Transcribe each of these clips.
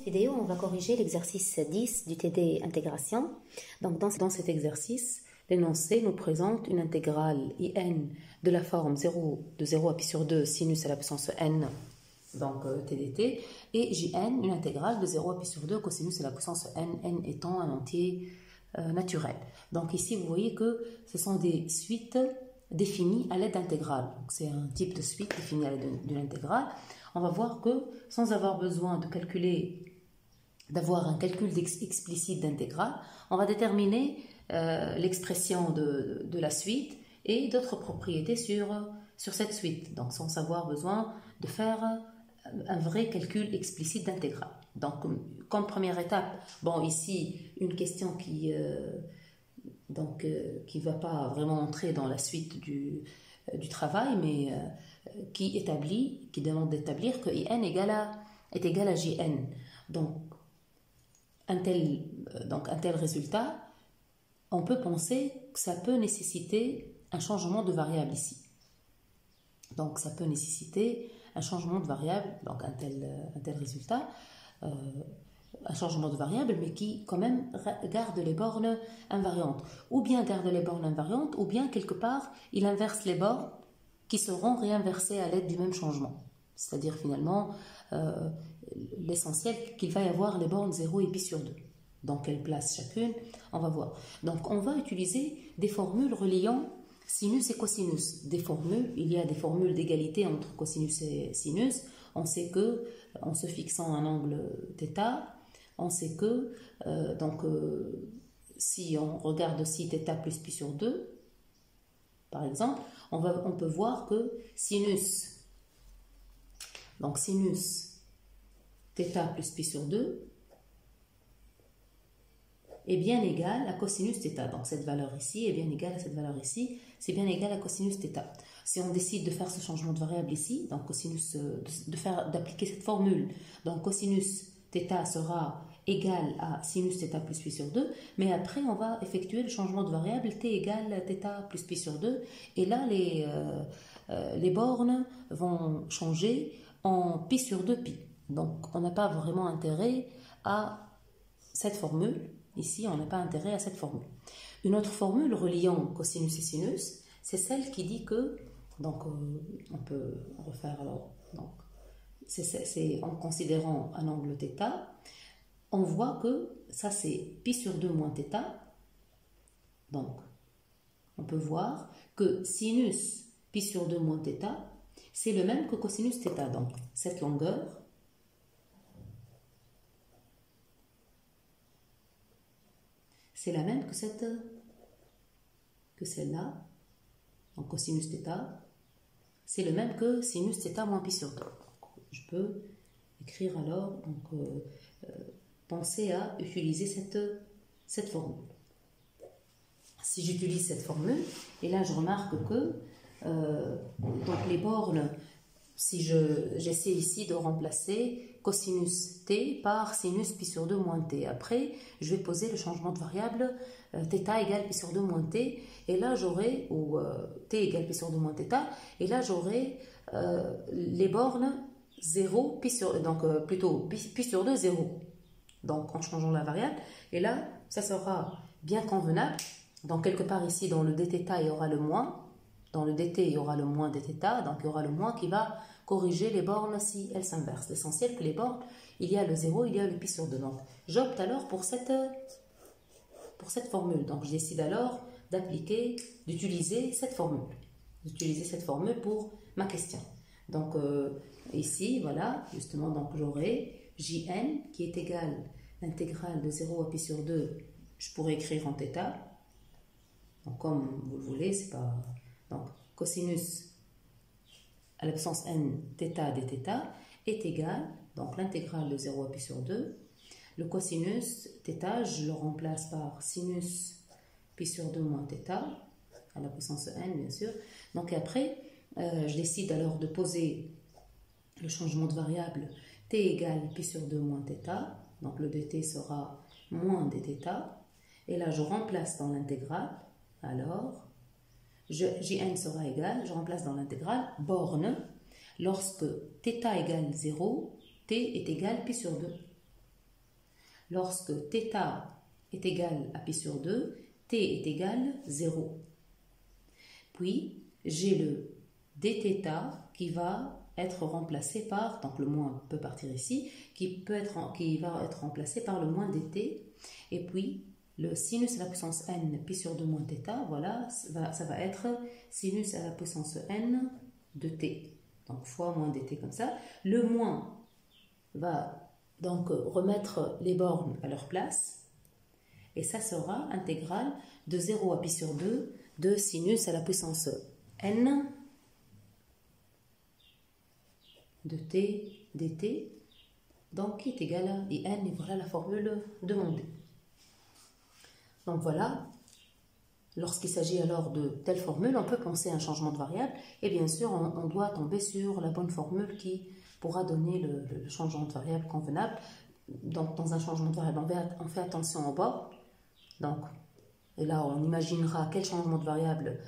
vidéo, on va corriger l'exercice 10 du TD intégration. Donc, dans cet exercice, l'énoncé nous présente une intégrale IN de la forme 0 de 0 à pi sur 2 sinus à la puissance n, donc TDT, et JN, une intégrale de 0 à pi sur 2 cosinus à la puissance n, n étant un entier naturel. Donc ici, vous voyez que ce sont des suites définies à l'aide d'intégrales. C'est un type de suite définie à l'aide d'une intégrale. On va voir que sans avoir besoin de d'avoir un calcul explicite d'intégrale, on va déterminer l'expression de la suite et d'autres propriétés sur cette suite. Donc sans avoir besoin de faire un vrai calcul explicite d'intégrale. Donc comme première étape, bon ici une question qui va pas vraiment entrer dans la suite du travail, mais qui demande d'établir que IN est égal à JN. Donc un tel résultat, on peut penser que ça peut nécessiter un changement de variable ici. Donc ça peut nécessiter un changement de variable, donc un tel résultat, un changement de variable, mais qui quand même garde les bornes invariantes. Ou bien garde les bornes invariantes, ou bien quelque part, il inverse les bornes qui seront réinversées à l'aide du même changement. C'est-à-dire finalement, l'essentiel qu'il va y avoir les bornes 0 et pi sur 2. Dans quelle place chacune, on va voir. Donc on va utiliser des formules reliant sinus et cosinus. Il y a des formules d'égalité entre cosinus et sinus. On sait que, en se fixant un angle θ, on sait que, si on regarde aussi θ plus pi sur 2, par exemple, on peut voir que sinus θ plus pi sur 2 est bien égal à cosinus θ. Donc cette valeur ici est bien égale à cette valeur ici, c'est bien égal à cosinus θ. Si on décide de faire ce changement de variable ici, donc cosinus, d'appliquer cette formule, donc cosinus θ sera égal à sinus θ plus pi sur 2, mais après on va effectuer le changement de variable t égale θ plus pi sur 2, et là les bornes vont changer en pi sur 2 pi. Donc on n'a pas vraiment intérêt à cette formule. Ici, on n'a pas intérêt à cette formule. Une autre formule reliant cosinus et sinus, c'est celle qui dit que, donc on peut refaire alors, donc c'est en considérant un angle θ, on voit que ça c'est pi sur 2 moins θ. Donc on peut voir que sinus pi sur 2 moins θ, c'est le même que cosinus θ. Donc cette longueur c'est la même que celle-là, donc cosinus θ, c'est le même que sinus θ moins pi sur 2. Donc, je peux écrire alors, penser à utiliser cette formule. Si j'utilise cette formule, et là je remarque que donc les bornes, si j'essaie ici de remplacer cosinus t par sinus pi sur 2 moins t. Après, je vais poser le changement de variable θ égale pi sur 2 moins t, et là j'aurai, ou t égale pi sur 2 moins θ, et là j'aurai les bornes 0, plutôt pi sur 2, 0. Donc en changeant la variable, et là ça sera bien convenable. Donc quelque part ici dans le dθ il y aura le moins, dans le dt il y aura le moins dθ, donc il y aura le moins qui va corriger les bornes si elles s'inversent. L'essentiel que les bornes, il y a le 0, il y a le pi sur 2. Donc j'opte alors pour cette formule. Donc je décide alors d'utiliser cette formule pour ma question. Donc ici, voilà, justement, donc j'aurai Jn qui est égal à l'intégrale de 0 à pi sur 2, je pourrais écrire en θ. Donc comme vous le voulez, c'est pas... Donc cosinus à la puissance n θ dθ est égal, donc l'intégrale de 0 à pi sur 2, le cosinus θ, je le remplace par sinus pi sur 2 moins θ, à la puissance n bien sûr. Donc après, je décide alors de poser le changement de variable t égale pi sur 2 moins θ, donc le dt sera moins dθ, et là je remplace dans l'intégrale, alors Jn sera égal, je remplace dans l'intégrale, borne, lorsque θ égale 0, t est égal pi sur 2. lorsque θ est égal à pi sur 2, t est égal 0. Puis, j'ai le dθ qui va être remplacé par, donc le moins peut partir ici, qui va être remplacé par le moins dt, et puis le sinus à la puissance n pi sur 2 moins θ, voilà, ça va être sinus à la puissance n de t, donc fois moins dt comme ça. Le moins va donc remettre les bornes à leur place, et ça sera intégrale de 0 à pi sur 2 de sinus à la puissance n de t dt, donc qui est égal à in, et voilà la formule demandée. Donc voilà, lorsqu'il s'agit alors de telle formule, on peut penser à un changement de variable, et bien sûr on doit tomber sur la bonne formule qui pourra donner le changement de variable convenable. Donc dans un changement de variable, on fait attention en bas, donc, et là on imaginera quel changement de variable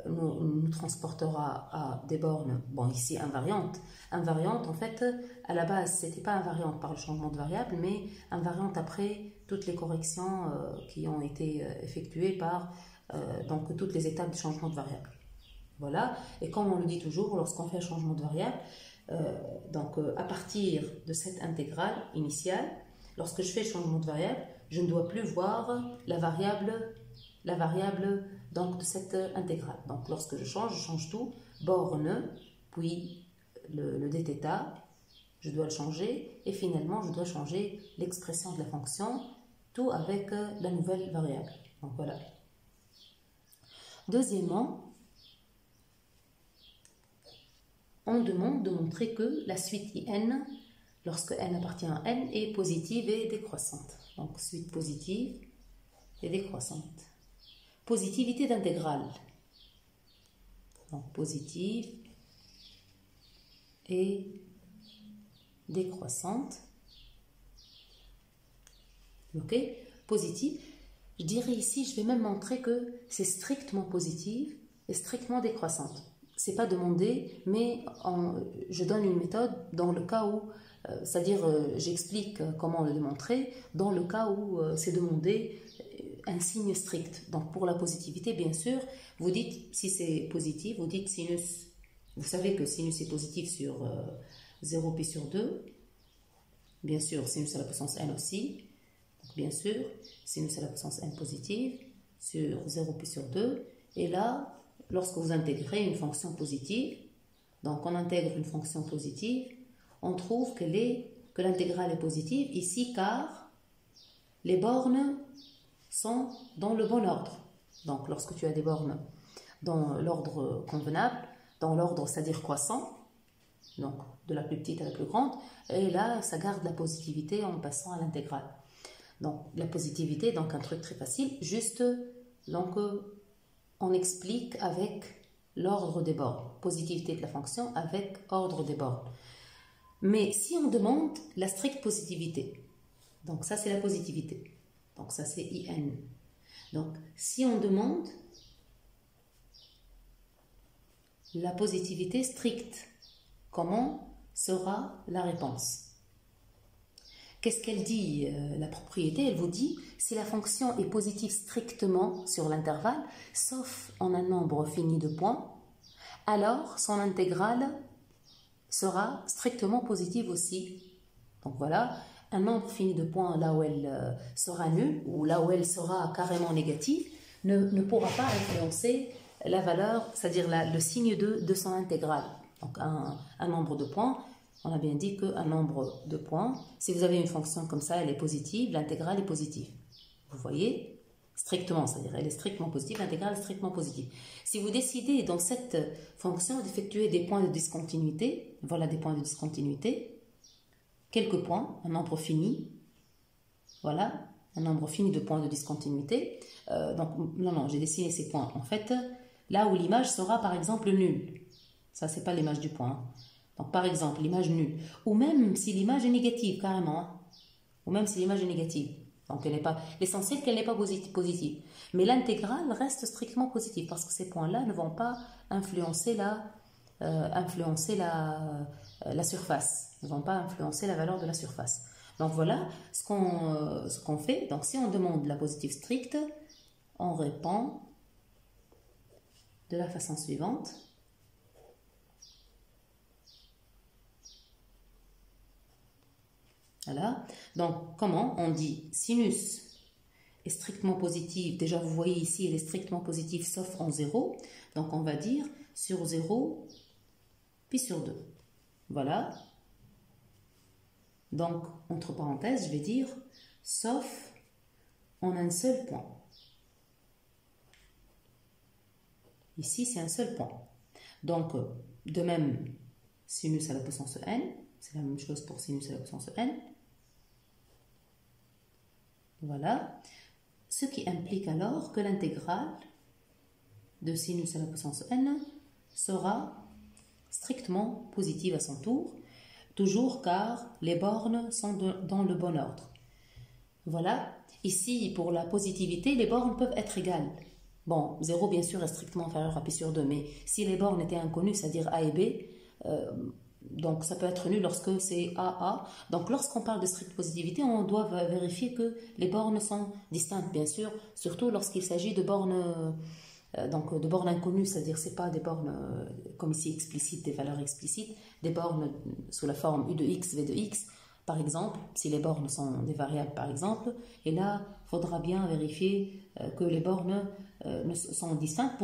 nous transportera à des bornes, bon ici invariantes. Invariante, en fait, à la base, c'était pas invariante par le changement de variable, mais invariante après toutes les corrections qui ont été effectuées par donc toutes les étapes du changement de variable. Voilà, et comme on le dit toujours, lorsqu'on fait un changement de variable, à partir de cette intégrale initiale, lorsque je fais le changement de variable, je ne dois plus voir la variable donc, de cette intégrale. Donc lorsque je change tout, borne, puis le dθ, je dois le changer, et finalement je dois changer l'expression de la fonction, tout avec la nouvelle variable. Donc voilà. Deuxièmement, on demande de montrer que la suite in, lorsque n appartient à n, est positive et décroissante. Donc suite positive et décroissante. Positivité d'intégrale. Donc positive et décroissante. Ok, positive. Je dirais ici, je vais même montrer que c'est strictement positive et strictement décroissante. C'est pas demandé, mais je donne une méthode dans le cas où, c'est-à-dire j'explique comment le démontrer, dans le cas où c'est demandé un signe strict. Donc pour la positivité, bien sûr, vous dites, si c'est positif, vous dites sinus, vous savez que sinus est positif sur 0 pi sur 2, bien sûr, sinus à la puissance n aussi, donc bien sûr, sinus à la puissance n positive sur 0 pi sur 2, et là, lorsque vous intégrez une fonction positive, donc on intègre une fonction positive, on trouve que l'intégrale est positive ici car les bornes sont dans le bon ordre. Donc lorsque tu as des bornes dans l'ordre convenable, dans l'ordre c'est-à-dire croissant, donc de la plus petite à la plus grande, et là ça garde la positivité en passant à l'intégrale. Donc la positivité, donc un truc très facile, juste donc on explique avec l'ordre des bornes, positivité de la fonction avec ordre des bornes. Mais si on demande la stricte positivité, donc ça c'est la positivité, donc ça c'est in. Donc si on demande la positivité stricte, comment sera la réponse? Qu'est-ce qu'elle dit, la propriété? Elle vous dit, si la fonction est positive strictement sur l'intervalle, sauf en un nombre fini de points, alors son intégrale sera strictement positive aussi. Donc voilà, un nombre fini de points là où elle sera nulle, ou là où elle sera carrément négative, ne pourra pas influencer la valeur, c'est-à-dire le signe de son intégrale. Donc un nombre de points, on a bien dit qu'un nombre de points, si vous avez une fonction comme ça, elle est positive, l'intégrale est positive. Vous voyez, strictement, c'est-à-dire elle est strictement positive, l'intégrale est strictement positive. Si vous décidez dans cette fonction d'effectuer des points de discontinuité, voilà des points de discontinuité, quelques points, un nombre fini, voilà, un nombre fini de points de discontinuité. Donc, non, j'ai dessiné ces points. En fait, là où l'image sera par exemple nulle, ça c'est pas l'image du point. Donc par exemple, l'image nulle, ou même si l'image est négative carrément, ou même si l'image est négative. Donc l'essentiel qu'elle n'est pas positive. Mais l'intégrale reste strictement positive parce que ces points-là ne vont pas influencer la surface, ne vont pas influencer la valeur de la surface. Donc voilà ce qu'on fait. Donc si on demande la positive stricte, on répond de la façon suivante. Voilà. Donc comment on dit sinus est strictement positive. Déjà vous voyez ici elle est strictement positive sauf en 0. Donc on va dire sur 0 puis sur 2. Voilà. Donc, entre parenthèses, je vais dire sauf en un seul point. Ici, c'est un seul point. Donc, de même, sinus à la puissance n, c'est la même chose pour sinus à la puissance n. Voilà. Ce qui implique alors que l'intégrale de sinus à la puissance n sera strictement positive à son tour, toujours car les bornes sont dans le bon ordre. Voilà. Ici, pour la positivité, les bornes peuvent être égales. Bon, 0 bien sûr est strictement inférieur à pi sur 2, mais si les bornes étaient inconnues, c'est-à-dire A et B, donc ça peut être nul lorsque c'est AA. Donc lorsqu'on parle de stricte positivité, on doit vérifier que les bornes sont distinctes, bien sûr, surtout lorsqu'il s'agit de bornes... donc de bornes inconnues, c'est-à-dire c'est pas des bornes comme ici explicites, des valeurs explicites, des bornes sous la forme u de x, v de x, par exemple, si les bornes sont des variables par exemple, et là, il faudra bien vérifier que les bornes sont distinctes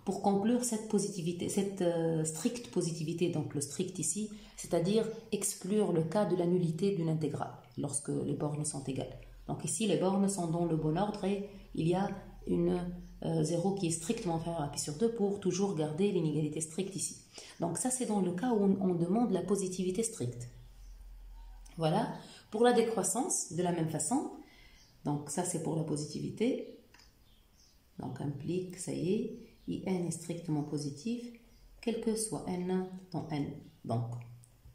pour conclure cette positivité, cette stricte positivité, donc le strict ici, c'est-à-dire exclure le cas de la nullité d'une intégrale lorsque les bornes sont égales. Donc ici, les bornes sont dans le bon ordre et il y a une 0 qui est strictement inférieur à pi sur 2 pour toujours garder l'inégalité stricte ici. Donc ça, c'est dans le cas où on demande la positivité stricte. Voilà. Pour la décroissance, de la même façon, donc ça c'est pour la positivité, donc implique, ça y est, IN est strictement positif, quel que soit N dans N. Donc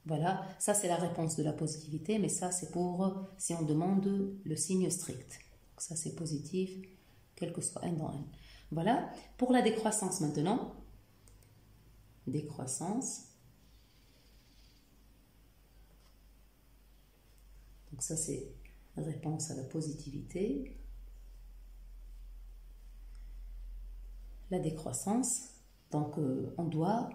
voilà, ça c'est la réponse de la positivité, mais ça c'est pour si on demande le signe strict. Donc ça c'est positif, quel que soit N dans N. Voilà, pour la décroissance maintenant, décroissance. Donc ça c'est réponse à la positivité. La décroissance, donc on doit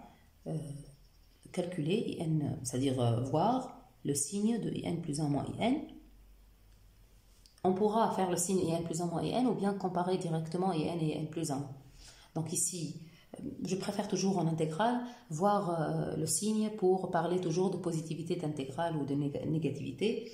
calculer IN, c'est-à-dire voir le signe de IN plus 1 moins IN. On pourra faire le signe IN plus 1 moins IN ou bien comparer directement IN et IN plus 1. Donc ici, je préfère toujours en intégrale voir le signe pour parler toujours de positivité d'intégrale ou de négativité.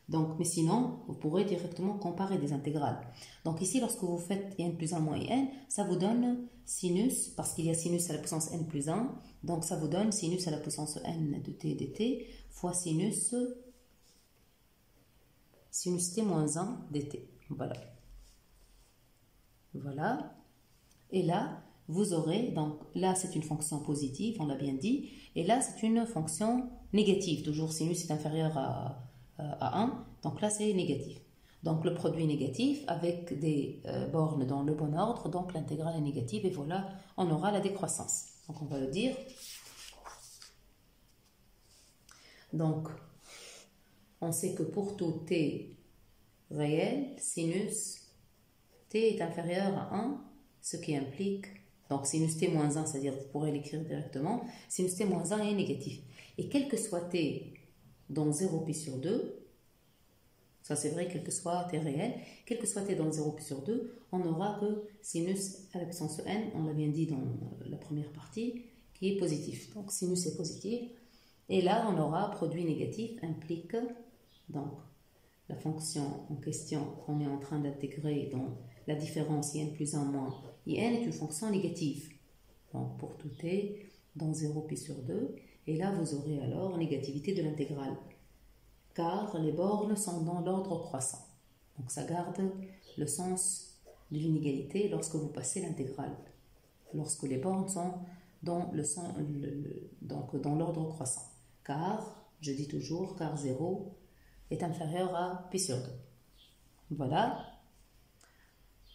Donc, mais sinon, vous pourrez directement comparer des intégrales. Donc ici, lorsque vous faites n plus 1 moins n, ça vous donne sinus, parce qu'il y a sinus à la puissance n plus 1, donc ça vous donne sinus à la puissance n de t dt fois sinus t moins 1 dt. Voilà. Voilà. Et là, vous aurez, donc là c'est une fonction positive, on l'a bien dit, et là c'est une fonction négative, toujours sinus est inférieur à 1, donc là c'est négatif. Donc le produit est négatif avec des bornes dans le bon ordre, donc l'intégrale est négative et voilà, on aura la décroissance. Donc on va le dire. Donc on sait que pour tout t réel, sinus t est inférieur à 1, ce qui implique, donc sinus t moins 1, c'est-à-dire vous pourrez l'écrire directement, sinus t moins 1 est négatif. Et quel que soit t dans 0 pi sur 2, ça c'est vrai, quel que soit t réel, quel que soit t dans 0 pi sur 2, on n'aura que sinus à la puissance n, on l'a bien dit dans la première partie, qui est positif. Donc sinus est positif, et là on aura produit négatif, implique donc la fonction en question qu'on est en train d'intégrer dans la différence in plus 1 moins in est une fonction négative. Donc pour tout t dans 0 pi sur 2, et là, vous aurez alors négativité de l'intégrale, car les bornes sont dans l'ordre croissant. Donc, ça garde le sens de l'inégalité lorsque vous passez l'intégrale, lorsque les bornes sont dans l'ordre croissant. Car, je dis toujours, car 0 est inférieur à pi sur 2. Voilà.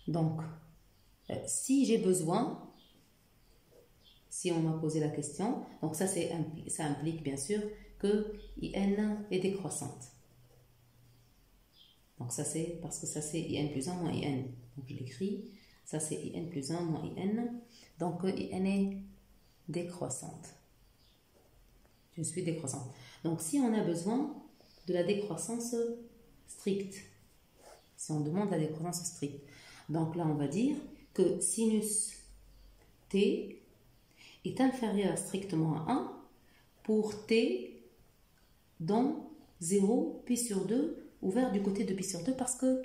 Donc, si j'ai besoin... Si on m'a posé la question, donc ça implique bien sûr que IN est décroissante. Donc ça c'est, parce que ça c'est in plus 1 moins in. Donc je l'écris, ça c'est in plus 1 moins in. Donc in est décroissante. Je suis décroissante. Donc si on a besoin de la décroissance stricte, si on demande la décroissance stricte, donc là on va dire que sinus t est inférieur strictement à 1 pour t dans 0 pi sur 2 ouvert du côté de pi sur 2 parce que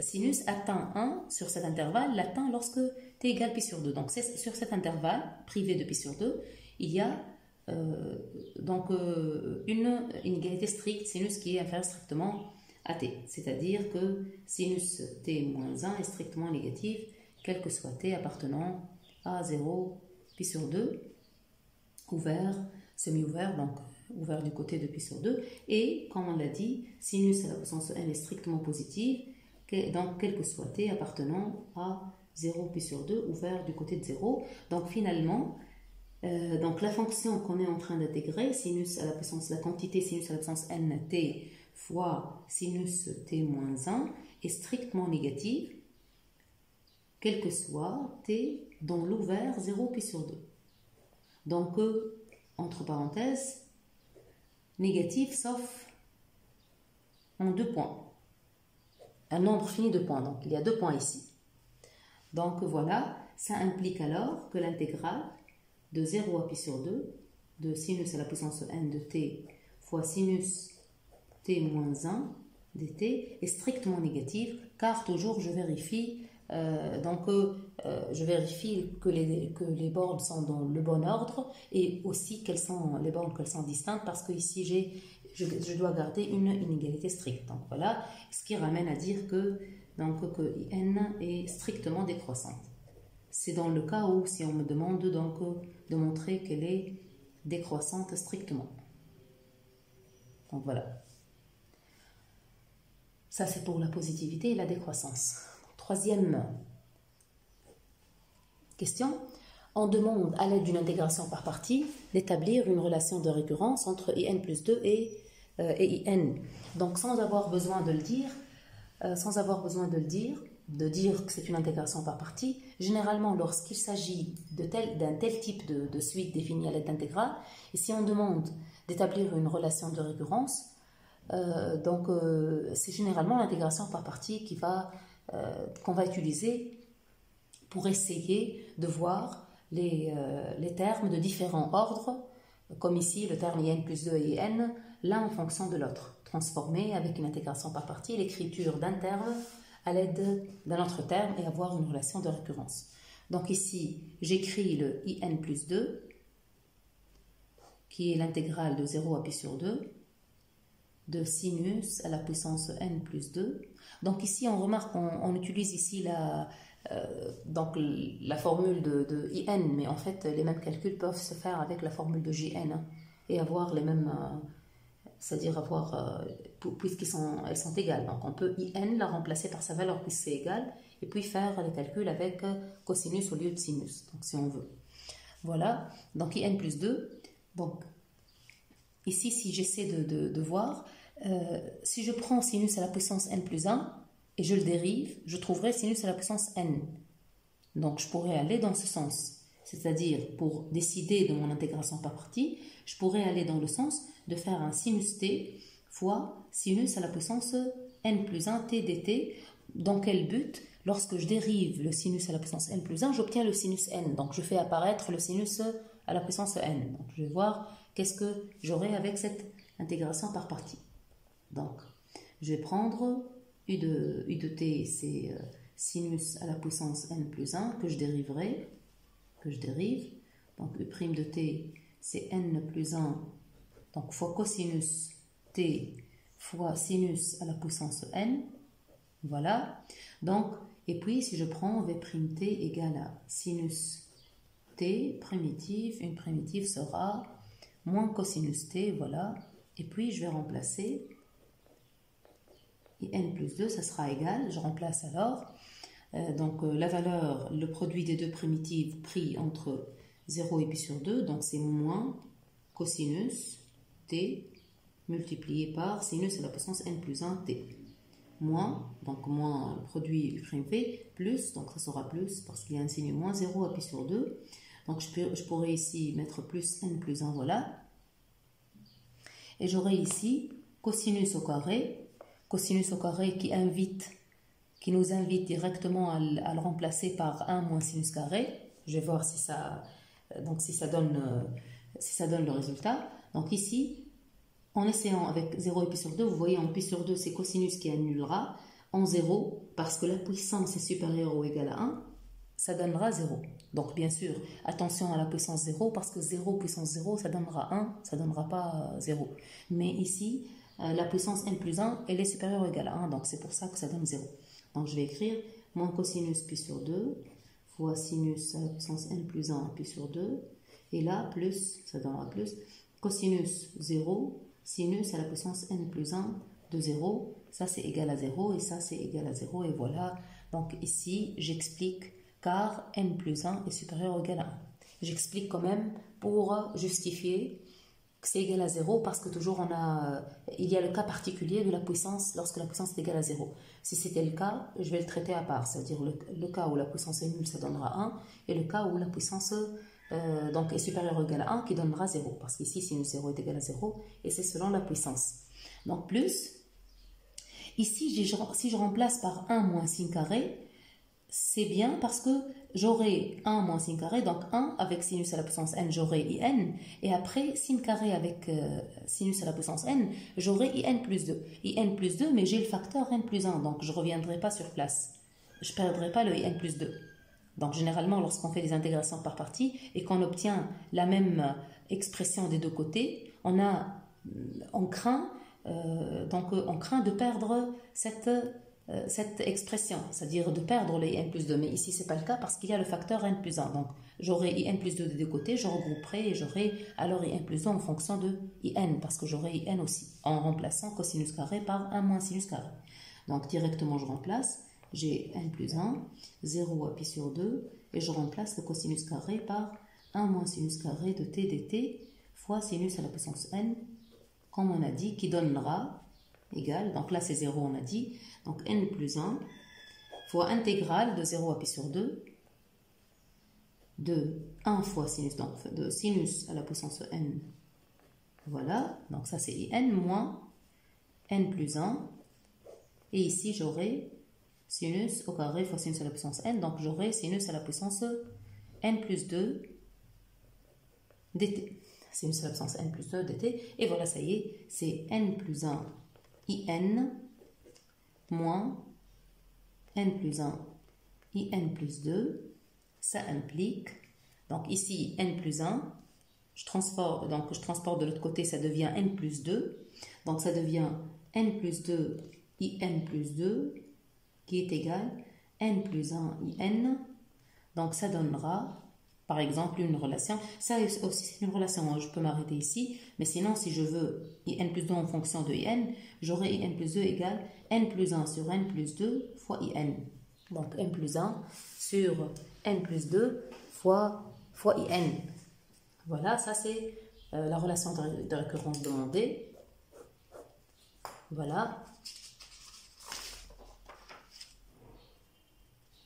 sinus atteint 1 sur cet intervalle, l'atteint lorsque t égale pi sur 2. Donc sur cet intervalle privé de pi sur 2, il y a une inégalité stricte, sinus qui est inférieur strictement à t. C'est-à-dire que sinus t moins 1 est strictement négatif, quel que soit t appartenant à 0 pi sur 2, ouvert, semi-ouvert, donc ouvert du côté de pi sur 2, et comme on l'a dit, sinus à la puissance n est strictement positive, donc quel que soit t appartenant à 0 pi sur 2, ouvert du côté de 0. Donc finalement, donc la fonction qu'on est en train d'intégrer, sinus à la puissance, la quantité sinus à la puissance n t fois sinus t moins 1 est strictement négative, quel que soit t dans l'ouvert 0 pi sur 2. Donc, entre parenthèses, négatif sauf en 2 points. Un nombre fini de points, donc il y a 2 points ici. Donc voilà, ça implique alors que l'intégrale de 0 à pi sur 2 de sinus à la puissance n de t fois sinus t moins 1 dt est strictement négative, car toujours je vérifie je vérifie que les bornes sont dans le bon ordre et aussi quelles sont les bornes qu'elles sont distinctes, parce que ici je dois garder une inégalité stricte. Donc voilà, ce qui ramène à dire que n est strictement décroissante. C'est dans le cas où si on me demande de montrer qu'elle est décroissante strictement. Donc voilà. Ça c'est pour la positivité et la décroissance. Troisième question, on demande à l'aide d'une intégration par partie d'établir une relation de récurrence entre in plus 2 et in. Donc sans avoir besoin de le dire, de dire que c'est une intégration par partie, généralement lorsqu'il s'agit d'un tel type de suite définie à l'aide d'intégrale, et si on demande d'établir une relation de récurrence, c'est généralement l'intégration par partie qu'on va utiliser pour essayer de voir les termes de différents ordres, comme ici le terme in plus 2 et n, l'un en fonction de l'autre, transformé avec une intégration par partie, l'écriture d'un terme à l'aide d'un autre terme et avoir une relation de récurrence. Donc ici, j'écris le in plus 2, qui est l'intégrale de 0 à pi sur 2, de sinus à la puissance n plus 2. Donc ici, on remarque qu'on utilise ici la formule de in, mais en fait, les mêmes calculs peuvent se faire avec la formule de jn et avoir les mêmes, c'est-à-dire elles sont égales. Donc on peut in la remplacer par sa valeur puisque c'est égal, et puis faire les calculs avec cosinus au lieu de sinus, donc si on veut. Voilà, donc in plus 2. Donc ici, si j'essaie de voir, si je prends sinus à la puissance n plus 1 et je le dérive, je trouverai sinus à la puissance n. Donc je pourrais aller dans ce sens. C'est-à-dire, pour décider de mon intégration par partie, je pourrais aller dans le sens de faire un sinus t fois sinus à la puissance n plus 1 t dt. Dans quel but? Lorsque je dérive le sinus à la puissance n plus 1, j'obtiens le sinus n. Donc je fais apparaître le sinus à la puissance n. Donc je vais voir qu'est-ce que j'aurai avec cette intégration par partie. Donc je vais prendre u de t, c'est sinus à la puissance n plus 1 que je dérive. Donc u' de t, c'est n plus 1, donc fois cosinus t fois sinus à la puissance n. Voilà. Donc, et puis si je prends v' t égale à sinus t primitive, une primitive sera moins cosinus t, voilà. Et puis je vais remplacer n plus 2, ça sera égal, je remplace alors. La valeur, le produit des deux primitives pris entre 0 et pi sur 2, donc c'est moins cosinus t multiplié par sinus à la puissance n plus 1 t. moins, donc moins produit prime V, plus, donc ça sera plus parce qu'il y a un signe moins, 0 à pi sur 2. Donc je pourrais ici mettre plus n plus 1, voilà. Et j'aurai ici cosinus au carré qui nous invite directement à le remplacer par 1 moins sinus carré. Je vais voir si ça donne le résultat. Donc ici, en essayant avec 0 et pi sur 2, vous voyez en pi sur 2, c'est cosinus qui annulera en 0 parce que la puissance est supérieure ou égale à 1, ça donnera 0. Donc bien sûr, attention à la puissance 0 parce que 0 puissance 0, ça donnera 1, ça ne donnera pas 0. Mais ici, la puissance n plus 1, elle est supérieure ou égale à 1, donc c'est pour ça que ça donne 0. Donc je vais écrire moins cosinus pi sur 2 fois sinus à la puissance n plus 1 pi sur 2. Et là, plus, ça donnera plus, cosinus 0, sinus à la puissance n plus 1 de 0. Ça c'est égal à 0 et ça c'est égal à 0. Et voilà, donc ici j'explique car n plus 1 est supérieur ou égal à 1. J'explique quand même pour justifier que c'est égal à 0 parce que toujours il y a le cas particulier de la puissance lorsque la puissance est égale à 0. Si c'était le cas, je vais le traiter à part, c'est-à-dire le cas où la puissance est nulle, ça donnera 1, et le cas où la puissance donc est supérieure ou égale à 1 qui donnera 0, parce qu'ici sinus 0 est égal à 0 et c'est selon la puissance. Donc plus, ici si je remplace par 1 moins sin carré, c'est bien parce que j'aurai 1 moins sin carré, donc 1 avec sinus à la puissance n, j'aurai in, et après sin carré avec sinus à la puissance n, j'aurai in plus 2. In plus 2, mais j'ai le facteur n plus 1, donc je ne reviendrai pas sur place. Je ne perdrai pas le in plus 2. Donc généralement, lorsqu'on fait des intégrations par partie et qu'on obtient la même expression des deux côtés, on craint de perdre cette expression, c'est-à-dire de perdre le in plus 2. Mais ici, ce n'est pas le cas parce qu'il y a le facteur n plus 1. Donc, j'aurai in plus 2 des deux côtés, je regrouperai et j'aurai alors in plus 2 en fonction de in, parce que j'aurai in aussi, en remplaçant cosinus carré par 1 moins sinus carré. Donc, directement, je remplace. J'ai n plus 1, 0 à pi sur 2, et je remplace le cosinus carré par 1 moins sinus carré de t dt fois sinus à la puissance n, comme on a dit, qui donnera égal, donc là c'est 0 on a dit, donc n plus 1 fois intégrale de 0 à pi sur 2 de 1 fois sinus, donc de sinus à la puissance n, voilà, donc ça c'est in moins n plus 1, et ici j'aurai sinus au carré fois sinus à la puissance n, donc j'aurai sinus à la puissance n plus 2 dt. Sinus à la puissance n plus 2 dt, et voilà, ça y est, c'est n plus 1 in moins n plus 1 in plus 2, ça implique, donc ici n plus 1, je transporte de l'autre côté, ça devient n plus 2, donc ça devient n plus 2 in plus 2, qui est égal n plus 1 in, donc ça donnera par exemple une relation, ça aussi c'est une relation, je peux m'arrêter ici, mais sinon si je veux in plus 2 en fonction de in, j'aurai in plus 2 égale n plus 1 sur n plus 2 fois in, donc n plus 1 sur n plus 2 fois in, voilà, ça c'est la relation de récurrence demandée, voilà.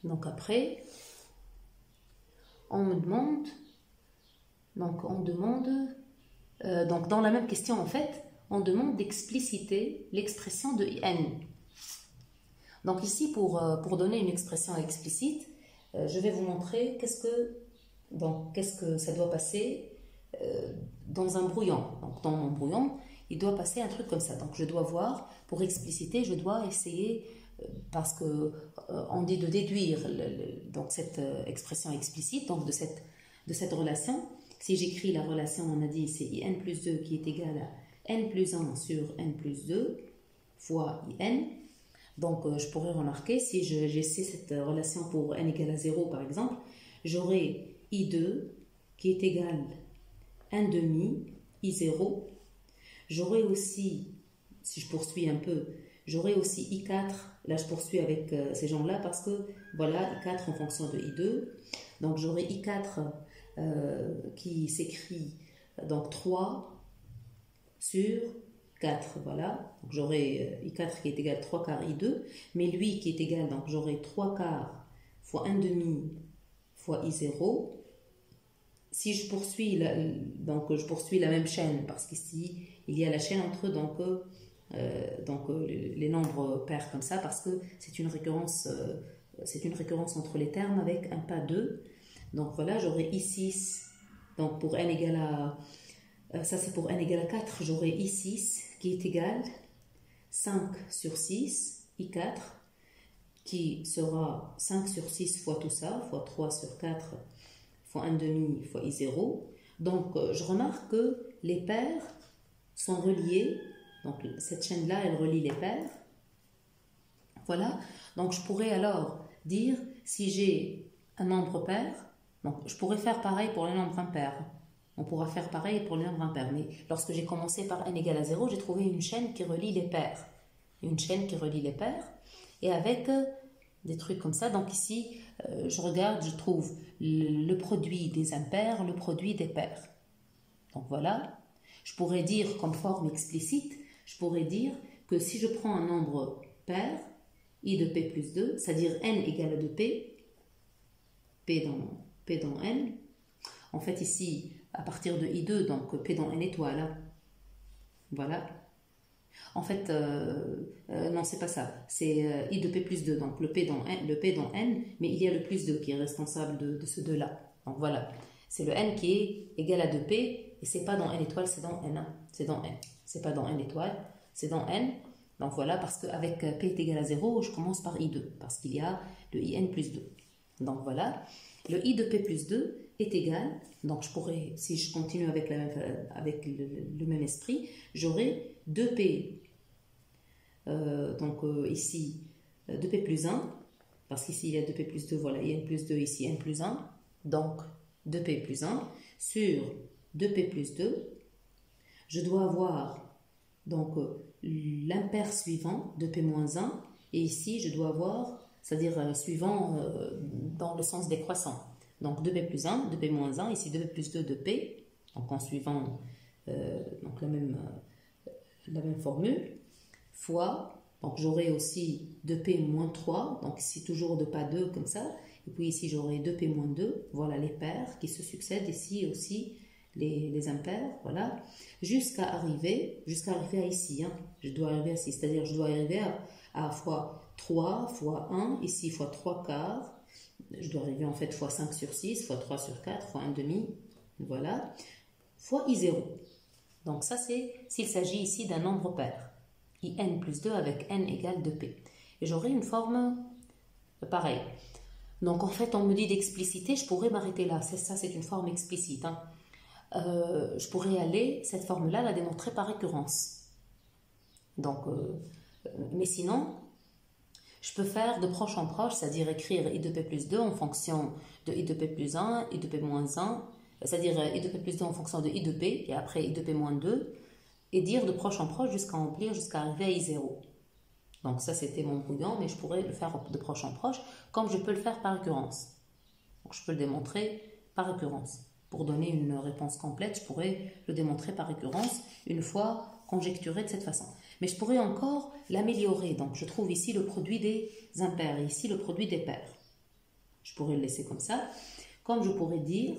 Donc après, on me demande, donc dans la même question en fait, on demande d'expliciter l'expression de in. Donc ici, pour donner une expression explicite, je vais vous montrer qu'est-ce que ça doit passer dans un brouillon. Donc dans mon brouillon, il doit passer un truc comme ça. Donc je dois voir, pour expliciter, je dois essayer, parce que on dit de déduire donc cette expression explicite, donc de cette relation. Si j'écris la relation, on a dit c'est in plus 2 qui est égal à n plus 1 sur n plus 2 fois in. Donc je pourrais remarquer, si j'essaie cette relation pour n égale à 0 par exemple, j'aurai i2 qui est égal à 1 demi i0. J'aurai aussi, si je poursuis un peu, j'aurai aussi I4, là je poursuis avec ces gens-là parce que voilà, I4 en fonction de I2. Donc j'aurai I4 qui s'écrit donc 3 sur 4, voilà. Donc j'aurai I4 qui est égal à 3 quarts I2, mais lui qui est égal, donc j'aurai 3 quarts fois 1 demi fois I0. Si je poursuis, donc je poursuis la même chaîne, parce qu'ici, il y a la chaîne entre les nombres pairs comme ça, parce que c'est une récurrence entre les termes avec un pas 2. Donc voilà, j'aurai I6, donc pour n égale à... ça c'est pour n égale à 4, j'aurai I6 qui est égal 5 sur 6, I4, qui sera 5 sur 6 fois tout ça, fois 3 sur 4, fois 1 demi, fois I0. Donc je remarque que les paires sont reliés. Donc cette chaîne-là, elle relie les paires. Voilà. Donc je pourrais alors dire, si j'ai un nombre pair, donc je pourrais faire pareil pour les nombres impairs. On pourra faire pareil pour les nombres impairs. Mais lorsque j'ai commencé par n égale à 0, j'ai trouvé une chaîne qui relie les paires. Une chaîne qui relie les paires. Et avec des trucs comme ça. Donc ici, je regarde, je trouve le produit des impairs, le produit des pairs. Donc voilà. Je pourrais dire comme forme explicite, je pourrais dire que si je prends un nombre pair, I de P plus 2, c'est-à-dire n égale à 2P, P dans n, en fait ici, à partir de I2, donc P dans n étoile, hein. Voilà. En fait, non, c'est pas ça. C'est I de P plus 2, donc le P dans n, mais il y a le plus 2 qui est responsable de ce 2-là. Donc voilà. C'est le n qui est égal à 2P, et c'est pas dans n étoile, c'est dans n. C'est dans n. C'est pas dans n étoile, c'est dans n. Donc voilà, parce qu'avec P est égal à 0, je commence par I2, parce qu'il y a le IN plus 2. Donc voilà. Le I de P plus 2 est égal, donc je pourrais, si je continue avec le même esprit, j'aurai 2P, ici 2P plus 1, parce qu'ici il y a 2P plus 2, voilà, IN plus 2, ici N plus 1, donc 2P plus 1 sur 2P plus 2, je dois avoir donc l'impair suivant, 2P moins 1, et ici je dois avoir, c'est-à-dire suivant dans le sens décroissant. Donc 2P plus 1, 2P moins 1, ici 2P plus 2, 2P, donc en suivant donc la même formule, fois, donc j'aurai aussi 2P moins 3, donc ici toujours de pas 2 comme ça, et puis ici j'aurai 2P moins 2, voilà les paires qui se succèdent, ici aussi les impairs, voilà, jusqu'à arriver à ici, hein. Je dois arriver à ici, c'est-à-dire je dois arriver à fois 3 fois 1, ici fois 3 quarts, je dois arriver en fait fois 5 sur 6, fois 3 sur 4, fois 1 demi, voilà, fois I0. Donc ça c'est s'il s'agit ici d'un nombre pair, IN plus 2 avec n égale 2P. Et j'aurai une forme pareille. Donc en fait on me dit d'expliciter, je pourrais m'arrêter là, c'est une forme explicite, hein. Je pourrais aller, cette forme-là, la démontrer par récurrence. Donc, mais sinon, je peux faire de proche en proche, c'est-à-dire écrire I de P plus 2 en fonction de I de P plus 1, I de P moins 1, c'est-à-dire I de P plus 2 en fonction de I de P, et après I de P moins 2, et dire de proche en proche jusqu'à remplir, jusqu'à arriver à I0. Donc ça, c'était mon brouillon, mais je pourrais le faire de proche en proche, comme je peux le faire par récurrence. Donc je peux le démontrer par récurrence. Pour donner une réponse complète, je pourrais le démontrer par récurrence une fois conjecturé de cette façon. Mais je pourrais encore l'améliorer. Donc je trouve ici le produit des impairs et ici le produit des pairs. Je pourrais le laisser comme ça. Comme je pourrais dire,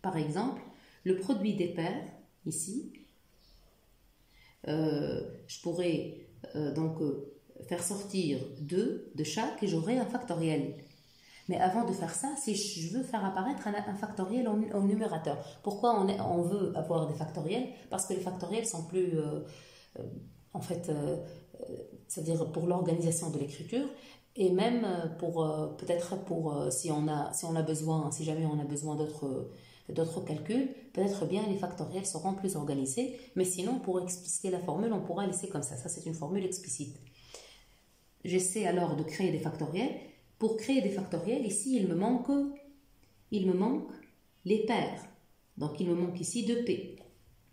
par exemple, le produit des pairs, ici, je pourrais faire sortir 2 de chaque et j'aurai un factoriel. Mais avant de faire ça, si je veux faire apparaître un factoriel au numérateur. Pourquoi on veut avoir des factoriels? Parce que les factoriels sont plus, c'est-à-dire pour l'organisation de l'écriture, et même peut-être pour si jamais on a besoin d'autres calculs, peut-être bien les factoriels seront plus organisés, mais sinon pour expliciter la formule, on pourra laisser comme ça. Ça c'est une formule explicite. J'essaie alors de créer des factoriels. Pour créer des factoriels, ici, il me manque les paires. Donc, il me manque ici 2P.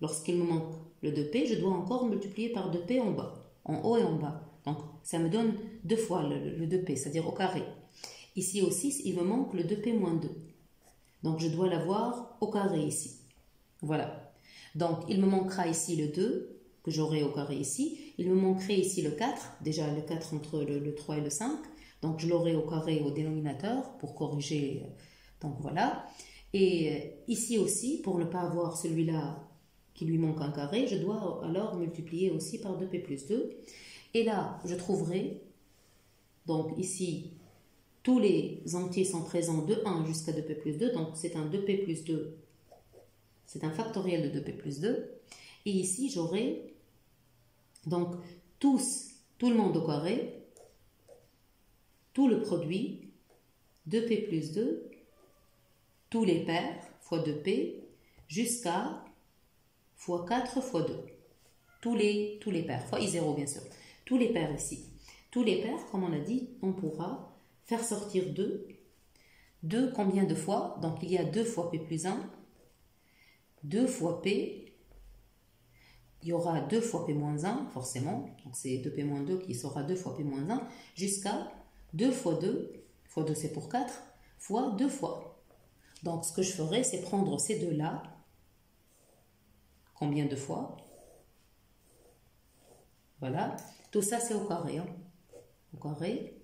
Lorsqu'il me manque le 2P, je dois encore multiplier par 2P en bas, en haut et en bas. Donc, ça me donne 2 fois le 2P, c'est-à-dire au carré. Ici aussi, il me manque le 2P moins 2. Donc, je dois l'avoir au carré ici. Voilà. Donc, il me manquera ici le 2 que j'aurai au carré ici. Il me manquerait ici le 4, déjà le 4 entre le 3 et le 5. Donc je l'aurai au carré au dénominateur pour corriger. Donc voilà. Et ici aussi, pour ne pas avoir celui-là qui lui manque un carré, je dois alors multiplier aussi par 2p plus 2. Et là, je trouverai, donc ici, tous les entiers sont présents de 1 jusqu'à 2p plus 2. Donc c'est un 2p plus 2. C'est un factoriel de 2p plus 2. Et ici, j'aurai donc tout le monde au carré, tout le produit, 2p plus 2, tous les pairs, fois 2p, jusqu'à fois 4 fois 2. Tous les pairs, fois i0 bien sûr. Tous les pairs ici. Tous les pairs, comme on a dit, on pourra faire sortir 2. 2 combien de fois? Donc il y a 2 fois p plus 1, 2 fois p, il y aura 2 fois p moins 1, forcément, donc c'est 2p moins 2 qui sera 2 fois p moins 1, jusqu'à 2 fois 2 c'est pour 4, fois 2 fois. Donc ce que je ferai, c'est prendre ces deux-là, combien de fois? Voilà, tout ça c'est au carré, hein. Au carré.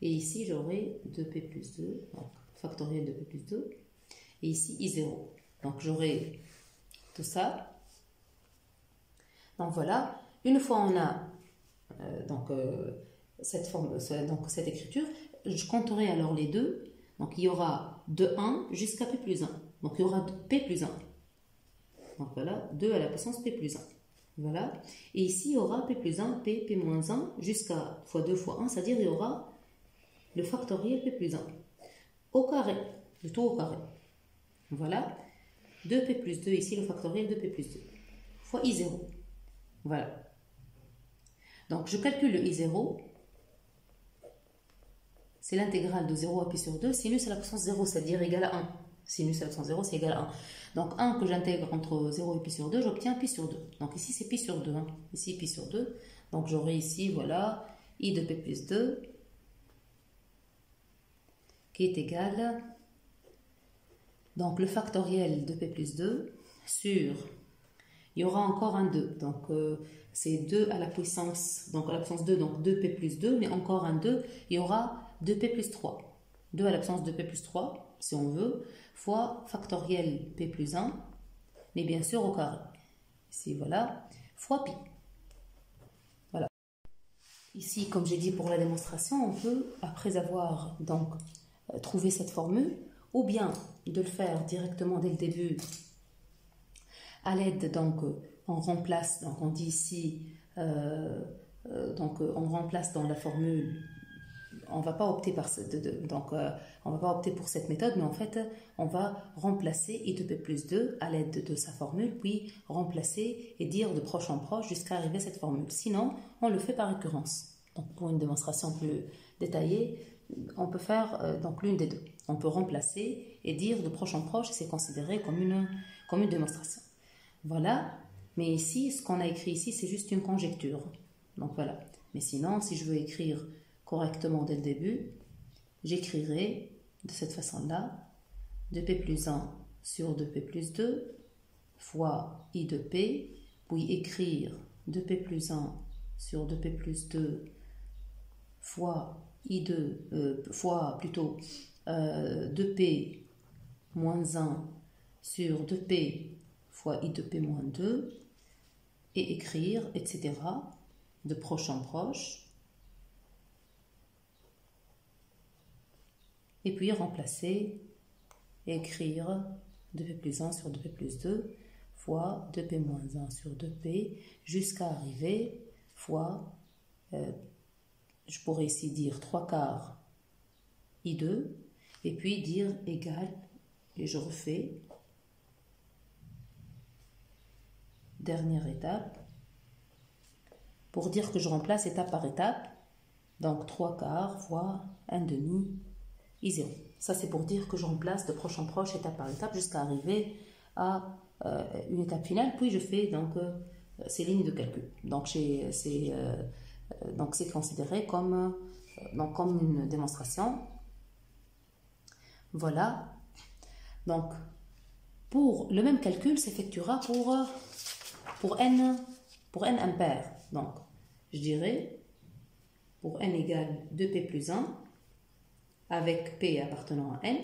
Et ici j'aurai 2p plus 2, donc factoriel de p plus 2, et ici i0. Donc j'aurai tout ça. Donc voilà, une fois on a cette écriture, je compterai alors les deux. Donc il y aura de 1 jusqu'à p plus 1. Donc il y aura p plus 1. Donc voilà, 2 à la puissance p plus 1. Voilà. Et ici il y aura p plus 1, p moins 1, jusqu'à fois 2 fois 1, c'est-à-dire il y aura le factoriel p plus 1. Au carré, le tout au carré. Voilà. 2p plus 2, ici le factoriel de p plus 2, fois i0. Voilà. Donc je calcule le i0. C'est l'intégrale de 0 à pi sur 2, sinus à la puissance 0, c'est-à-dire égal à 1. Sinus à la puissance 0, c'est égal à 1. Donc 1 que j'intègre entre 0 et pi sur 2, j'obtiens pi sur 2. Donc ici, c'est pi sur 2. Hein. Ici, pi sur 2. Donc j'aurai ici, voilà, i de p plus 2, qui est égal, donc le factoriel de p plus 2, sur, il y aura encore un 2. Donc c'est 2 à la puissance, donc à la puissance 2, donc 2p plus 2, mais encore un 2, il y aura 2p plus 3. 2 à la puissance de p plus 3, si on veut, fois factoriel p plus 1, mais bien sûr au carré. Ici, voilà, fois pi. Voilà. Ici, comme j'ai dit pour la démonstration, on peut, après avoir donc trouvé cette formule, ou bien de le faire directement dès le début, à l'aide, donc, on remplace, donc on dit ici, on remplace dans la formule. On ne va pas opter on va pas opter pour cette méthode, mais en fait, on va remplacer i de p plus 2 à l'aide de sa formule, puis remplacer et dire de proche en proche jusqu'à arriver à cette formule. Sinon, on le fait par récurrence. Donc, pour une démonstration plus détaillée, on peut faire donc l'une des deux. On peut remplacer et dire de proche en proche, c'est considéré comme une démonstration. Voilà. Mais ici, ce qu'on a écrit ici, c'est juste une conjecture. Donc voilà. Mais sinon, si je veux écrire correctement dès le début, j'écrirai de cette façon-là 2p plus 1 sur 2p plus 2 fois i de p, puis écrire 2p plus 1 sur 2p plus 2 fois fois plutôt 2p moins 1 sur 2p fois i de p moins 2 et écrire, etc. de proche en proche. Et puis remplacer et écrire 2p plus 1 sur 2p plus 2 fois 2p moins 1 sur 2p jusqu'à arriver fois, je pourrais ici dire 3 quarts i2 et puis dire égal, et je refais, dernière étape, pour dire que je remplace étape par étape, donc 3 quarts fois 1 demi I0. Ça, c'est pour dire que je remplace de proche en proche, étape par étape, jusqu'à arriver à une étape finale. Puis je fais donc ces lignes de calcul. Donc c'est considéré comme une démonstration. Voilà. Donc pour le même calcul s'effectuera pour pour n impair, donc je dirais pour n égale 2p plus 1, avec p appartenant à n,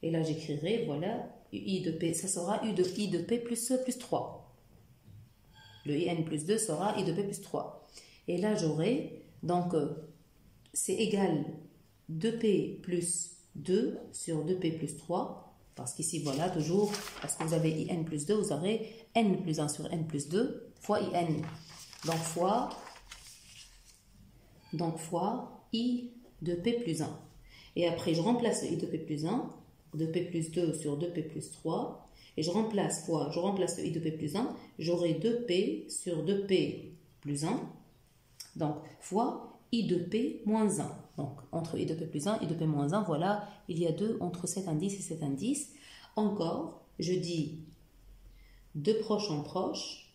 et là j'écrirai, voilà, i de p, ça sera i de p plus 3. Le in plus 2 sera i de p plus 3. Et là j'aurai, donc c'est égal 2p plus 2 sur 2p plus 3, parce qu'ici voilà, toujours, parce que vous avez in plus 2, vous aurez n plus 1 sur n plus 2 fois in. Donc fois i de p plus 1. Et après je remplace le i de p plus 1, 2p plus 2 sur 2p plus 3, et je remplace le i de p plus 1, j'aurai 2p sur 2p plus 1, donc fois i de p moins 1. Donc entre i de p plus 1 et i de p moins 1, voilà, il y a 2 entre cet indice et cet indice. Encore, je dis de proche en proche,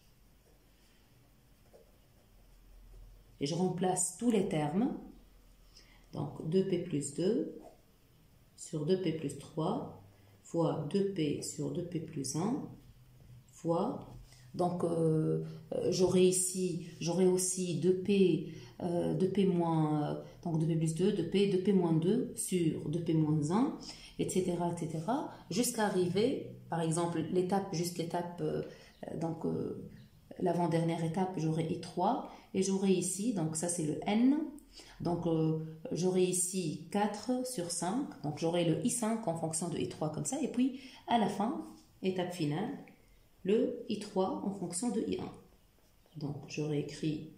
et je remplace tous les termes. Donc 2p plus 2 sur 2p plus 3 fois 2p sur 2p plus 1 fois, donc j'aurai aussi 2p moins, donc 2p plus 2, 2p moins 2 sur 2p moins 1, etc., etc., jusqu'à arriver, par exemple, l'étape, donc l'avant-dernière étape, j'aurai i3, et j'aurai ici, donc ça c'est le n, donc j'aurai ici 4 sur 5, donc j'aurai le i5 en fonction de i3 comme ça, et puis à la fin, étape finale, le i3 en fonction de i1. Donc je réécris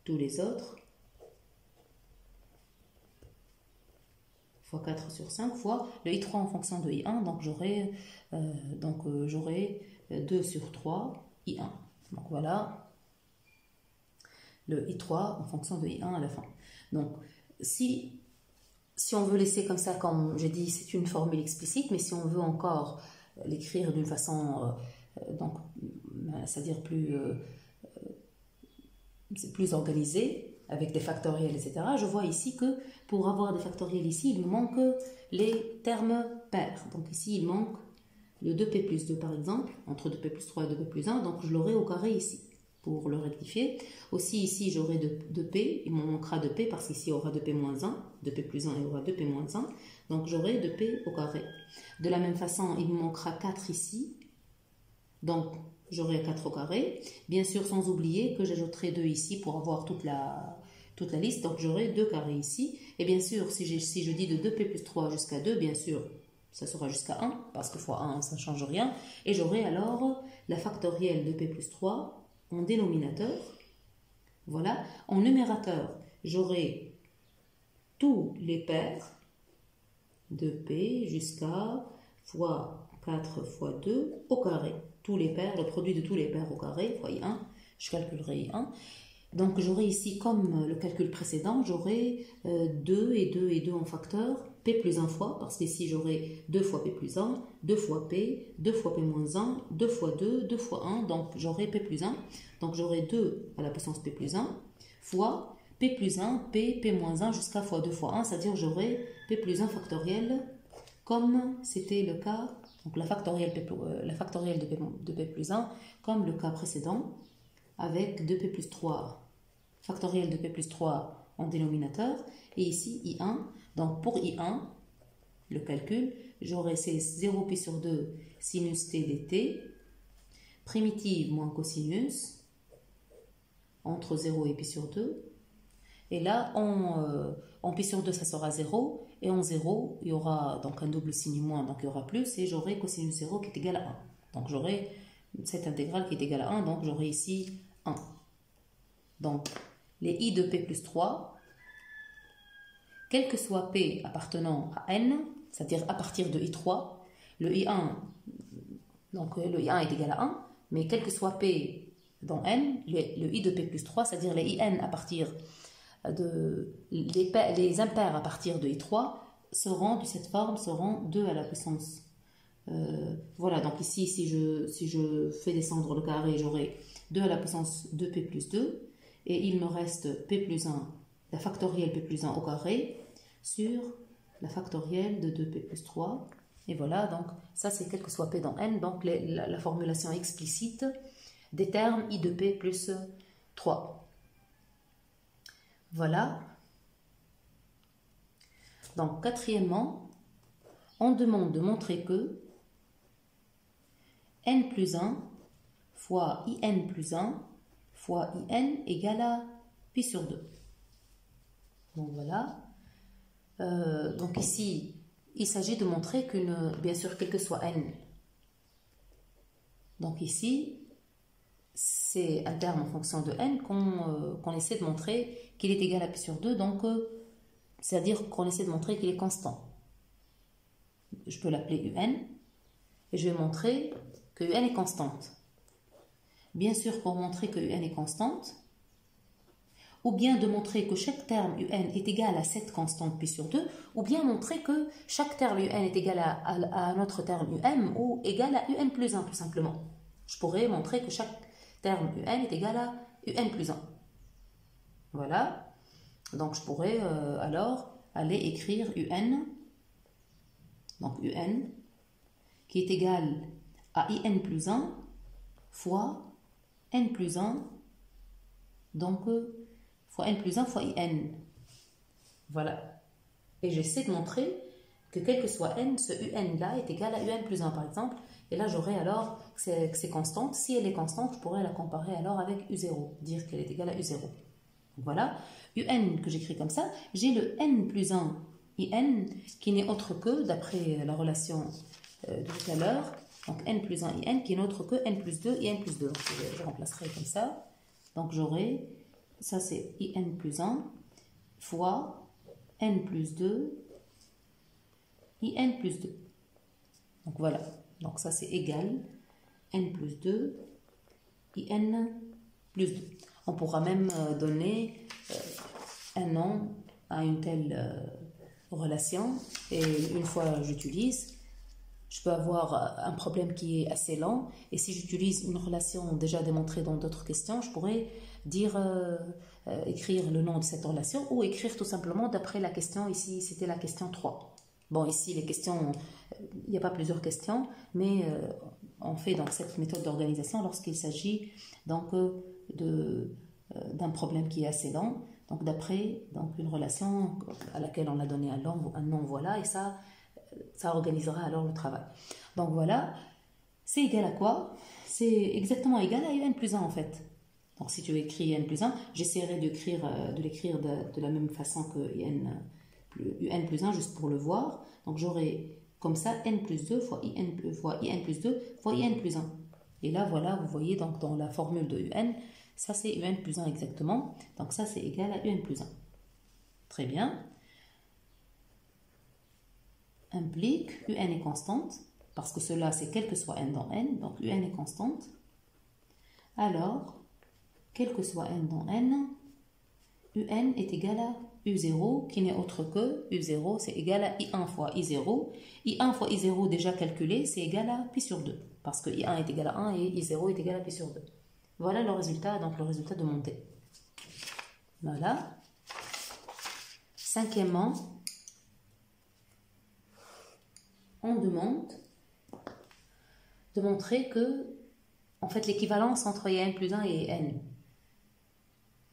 tous les autres, fois 4 sur 5 fois le i3 en fonction de i1, donc j'aurai 2 sur 3 i1. Donc voilà le i3 en fonction de i1 à la fin. Donc si on veut laisser comme ça, comme j'ai dit, c'est une formule explicite, mais si on veut encore l'écrire d'une façon c'est-à-dire plus organisée, avec des factoriels, etc., je vois ici que pour avoir des factoriels ici, il nous manque les termes pairs. Donc ici, il manque le 2p plus 2 par exemple, entre 2p plus 3 et 2p plus 1, donc je l'aurai au carré ici, pour le rectifier. Aussi ici, j'aurai 2p, il m'en manquera 2p, parce qu'ici, il y aura 2p moins 1, 2p plus 1, il y aura 2p moins 1, donc j'aurai 2p au carré. De la même façon, il me manquera 4 ici, donc j'aurai 4 au carré, bien sûr sans oublier que j'ajouterai 2 ici pour avoir toute la liste, donc j'aurai 2 carrés ici, et bien sûr si je dis de 2p plus 3 jusqu'à 2, bien sûr ça sera jusqu'à 1, parce que fois 1 ça ne change rien, et j'aurai alors la factorielle de p plus 3 en dénominateur. Voilà, en numérateur j'aurai tous les pairs de p jusqu'à fois 4 fois 2 au carré. Tous les pairs, le produit de tous les pairs au carré, fois i1, je calculerai i1. Donc j'aurai ici, comme le calcul précédent, j'aurai 2 et 2 et 2 en facteur, p plus 1 fois, parce qu'ici j'aurai 2 fois p plus 1, 2 fois p, 2 fois p moins 1, 2 fois 2, 2 fois 1, donc j'aurai p plus 1. Donc j'aurai 2 à la puissance p plus 1, fois p plus 1, p moins 1 jusqu'à fois 2 fois 1, c'est-à-dire j'aurai p plus 1 factoriel, comme c'était le cas, donc la factorielle de p plus 1, comme le cas précédent, avec 2p plus 3, factoriel de p plus 3 en dénominateur, et ici i1. Donc pour i1, le calcul, j'aurai ces 0p sur 2 sinus t dt, primitive moins cosinus, entre 0 et pi sur 2, et là en pi sur 2 ça sera 0, et en 0 il y aura donc un double signe moins, donc il y aura plus, et j'aurai cosinus 0 qui est égal à 1. Donc j'aurai cette intégrale qui est égale à 1, donc j'aurai ici 1. Donc les i de p plus 3, quel que soit p appartenant à n, c'est-à-dire à partir de i3, le i1, donc le i1 est égal à 1, mais quel que soit p dans n, le i de p plus 3, c'est-à-dire les in à partir les impairs à partir de i3 seront de cette forme, seront 2 à la puissance. Voilà, donc ici, si je fais descendre le carré, j'aurai 2 à la puissance 2p plus 2, et il me reste p plus 1, la factorielle p plus 1 au carré, sur la factorielle de 2p plus 3. Et voilà, donc ça c'est quel que soit p dans n, donc la formulation explicite des termes I de P plus 3. Voilà. Donc, quatrièmement, on demande de montrer que n plus 1 fois in plus 1 fois in égale à pi sur 2. Donc voilà. Donc ici, il s'agit de montrer qu'une, bien sûr, quel que soit n. Donc ici, c'est un terme en fonction de n qu'on essaie de montrer qu'il est égal à pi sur 2. Donc, c'est-à-dire qu'on essaie de montrer qu'il est constant. Je peux l'appeler un et je vais montrer que un est constante. Bien sûr, pour montrer que un est constante, ou bien de montrer que chaque terme un est égal à cette constante pi sur 2, ou bien montrer que chaque terme un est égal à un autre terme um ou égal à un plus 1 tout simplement. Je pourrais montrer que chaque terme un est égal à un plus 1. Voilà. Donc je pourrais alors aller écrire un, donc un, qui est égal à in plus 1 fois n plus 1, donc fois n plus 1 fois in. Voilà. Et j'essaie de montrer que quel que soit n, ce un-là est égal à un plus 1 par exemple. Et là, j'aurai alors que c'est constante. Si elle est constante, je pourrais la comparer alors avec u0, dire qu'elle est égale à u0. Donc voilà, un que j'écris comme ça, j'ai le n plus 1 in qui n'est autre que, d'après la relation de tout à l'heure, donc n plus 1 in qui n'est autre que n plus 2 in plus 2. Donc je remplacerai comme ça. Donc j'aurai, ça c'est in plus 1 fois n plus 2 in plus 2. Donc voilà, donc ça c'est égal n plus 2 in plus 2. On pourra même donner un nom à une telle relation et une fois j'utilise, je peux avoir un problème qui est assez lent et si j'utilise une relation déjà démontrée dans d'autres questions, je pourrais dire, écrire le nom de cette relation ou écrire tout simplement d'après la question, ici c'était la question 3. Bon, ici les questions, il n'y a pas plusieurs questions, mais on fait donc cette méthode d'organisation lorsqu'il s'agit donc d'un problème qui est assez lent, donc d'après donc une relation à laquelle on a donné un nom, voilà, et ça organisera alors le travail. Donc voilà, c'est égal à quoi? C'est exactement égal à un plus 1 en fait. Donc si tu écris n plus 1, j'essaierai de l'écrire de la même façon que un plus 1 juste pour le voir. Donc j'aurai comme ça n plus 2 fois in plus 2 fois in plus 1. Et là voilà, vous voyez donc dans la formule de un, ça c'est un plus 1 exactement. Donc ça c'est égal à un plus 1. Très bien. Implique un est constante, parce que cela c'est quel que soit n dans n, donc un est constante. Alors, quel que soit n dans n, un est égal à u0, qui n'est autre que u0, c'est égal à i1 fois i0. i1 fois i0 déjà calculé, c'est égal à pi sur 2, parce que i1 est égal à 1 et i0 est égal à pi sur 2. Voilà le résultat, donc le résultat de montée. Voilà. Cinquièmement, on demande de montrer que, en fait, l'équivalence entre in plus 1 et n.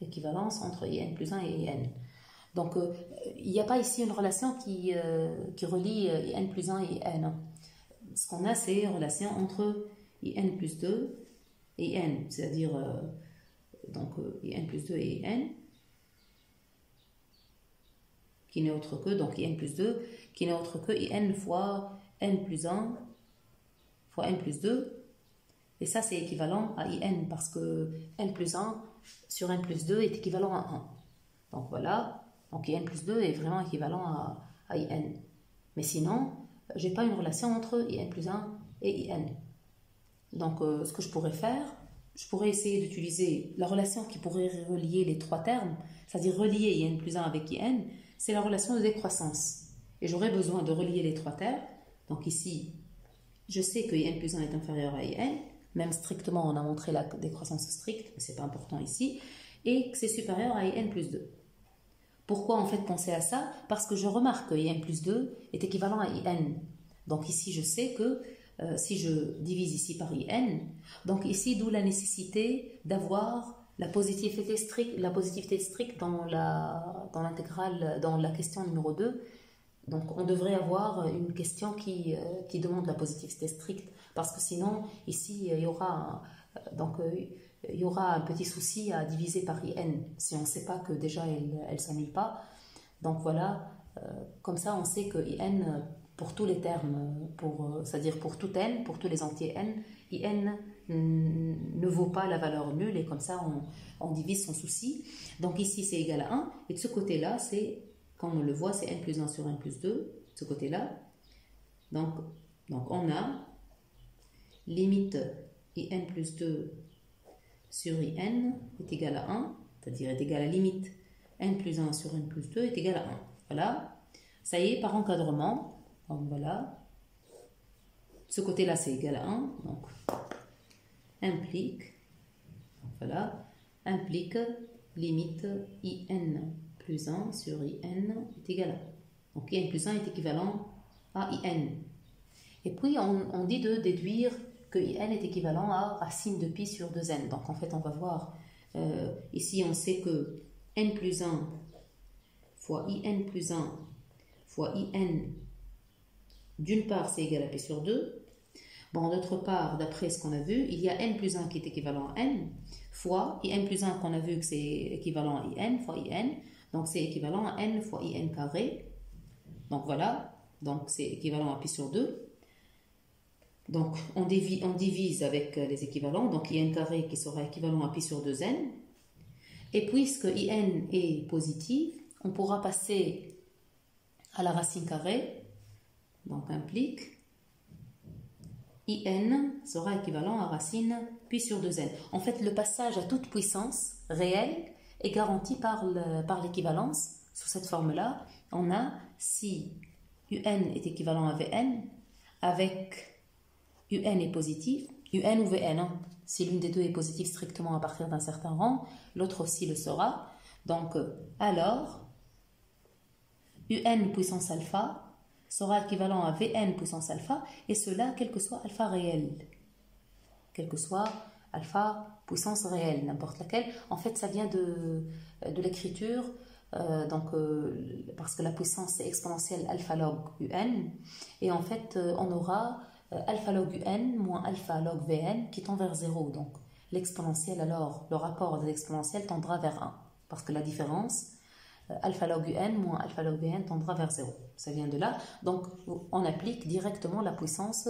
L'équivalence entre in plus 1 et n. Donc, il n'y a pas ici une relation qui relie in plus 1 et n. Ce qu'on a, c'est une relation entre in plus 2 et n, c'est-à-dire donc in plus 2 et n, qui n'est autre que, donc in plus 2, qui n'est autre que in fois n plus 1 fois n plus 2. Et ça, c'est équivalent à in, parce que n plus 1 sur n plus 2 est équivalent à 1. Donc voilà, donc in plus 2 est vraiment équivalent à in. Mais sinon, je n'ai pas une relation entre in plus 1 et in. Donc ce que je pourrais faire, je pourrais essayer d'utiliser la relation qui pourrait relier les trois termes, c'est-à-dire relier in plus 1 avec in, c'est la relation de décroissance. Et j'aurais besoin de relier les trois termes. Donc ici, je sais que in plus 1 est inférieur à in, même strictement on a montré la décroissance stricte, mais ce n'est pas important ici, et que c'est supérieur à in plus 2. Pourquoi en fait penser à ça? Parce que je remarque que in plus 2 est équivalent à in. Donc ici je sais que si je divise ici par IN, donc ici, d'où la nécessité d'avoir la positivité stricte dans l'intégrale, dans la question numéro 2. Donc, on devrait avoir une question qui demande la positivité stricte, parce que sinon, ici, il y aura un petit souci à diviser par IN, si on ne sait pas que déjà elle ne s'annule pas. Donc voilà, comme ça, on sait que IN, pour tous les termes, c'est-à-dire pour tout N, pour tous les entiers N, IN ne vaut pas la valeur nulle, et comme ça, on divise son souci. Donc ici, c'est égal à 1, et de ce côté-là, c'est, comme on le voit, c'est N plus 1 sur N plus 2, de ce côté-là. Donc on a limite IN plus 2 sur IN est égal à 1, c'est-à-dire est égal à limite N plus 1 sur N plus 2 est égal à 1. Voilà, ça y est, par encadrement, donc voilà, ce côté-là c'est égal à 1, donc implique limite IN plus 1 sur IN est égal à 1. Donc IN plus 1 est équivalent à IN. Et puis on dit de déduire que IN est équivalent à racine de pi sur 2n. Donc en fait on va voir, ici on sait que n plus 1 fois IN plus 1 fois IN, d'une part c'est égal à pi sur 2. Bon, d'autre part, d'après ce qu'on a vu, il y a n plus 1 qui est équivalent à n, fois IN plus 1 qu'on a vu que c'est équivalent à IN, fois IN, donc c'est équivalent à n fois IN carré. Donc voilà, donc c'est équivalent à pi sur 2. Donc on divise avec les équivalents, donc IN carré qui sera équivalent à pi sur 2n. Et puisque IN est positive, on pourra passer à la racine carrée, donc implique IN sera équivalent à racine pi sur 2n. En fait, le passage à toute puissance réelle est garanti par l'équivalence. Sous cette forme-là, on a si UN est équivalent à VN, avec UN est positif, UN ou VN, hein, si l'une des deux est positive strictement à partir d'un certain rang, l'autre aussi le sera. Donc, alors, UN puissance alpha sera équivalent à Vn puissance alpha, et cela quel que soit alpha réel. Quel que soit alpha puissance réelle, n'importe laquelle. En fait, ça vient de l'écriture, parce que la puissance est exponentielle alpha log Un, et en fait, on aura alpha log Un moins alpha log Vn qui tend vers 0. Donc, l'exponentielle, alors, le rapport de l'exponentielle tendra vers 1, parce que la différence alpha log UN moins alpha log Vn tendra vers 0. Ça vient de là. Donc, on applique directement la puissance,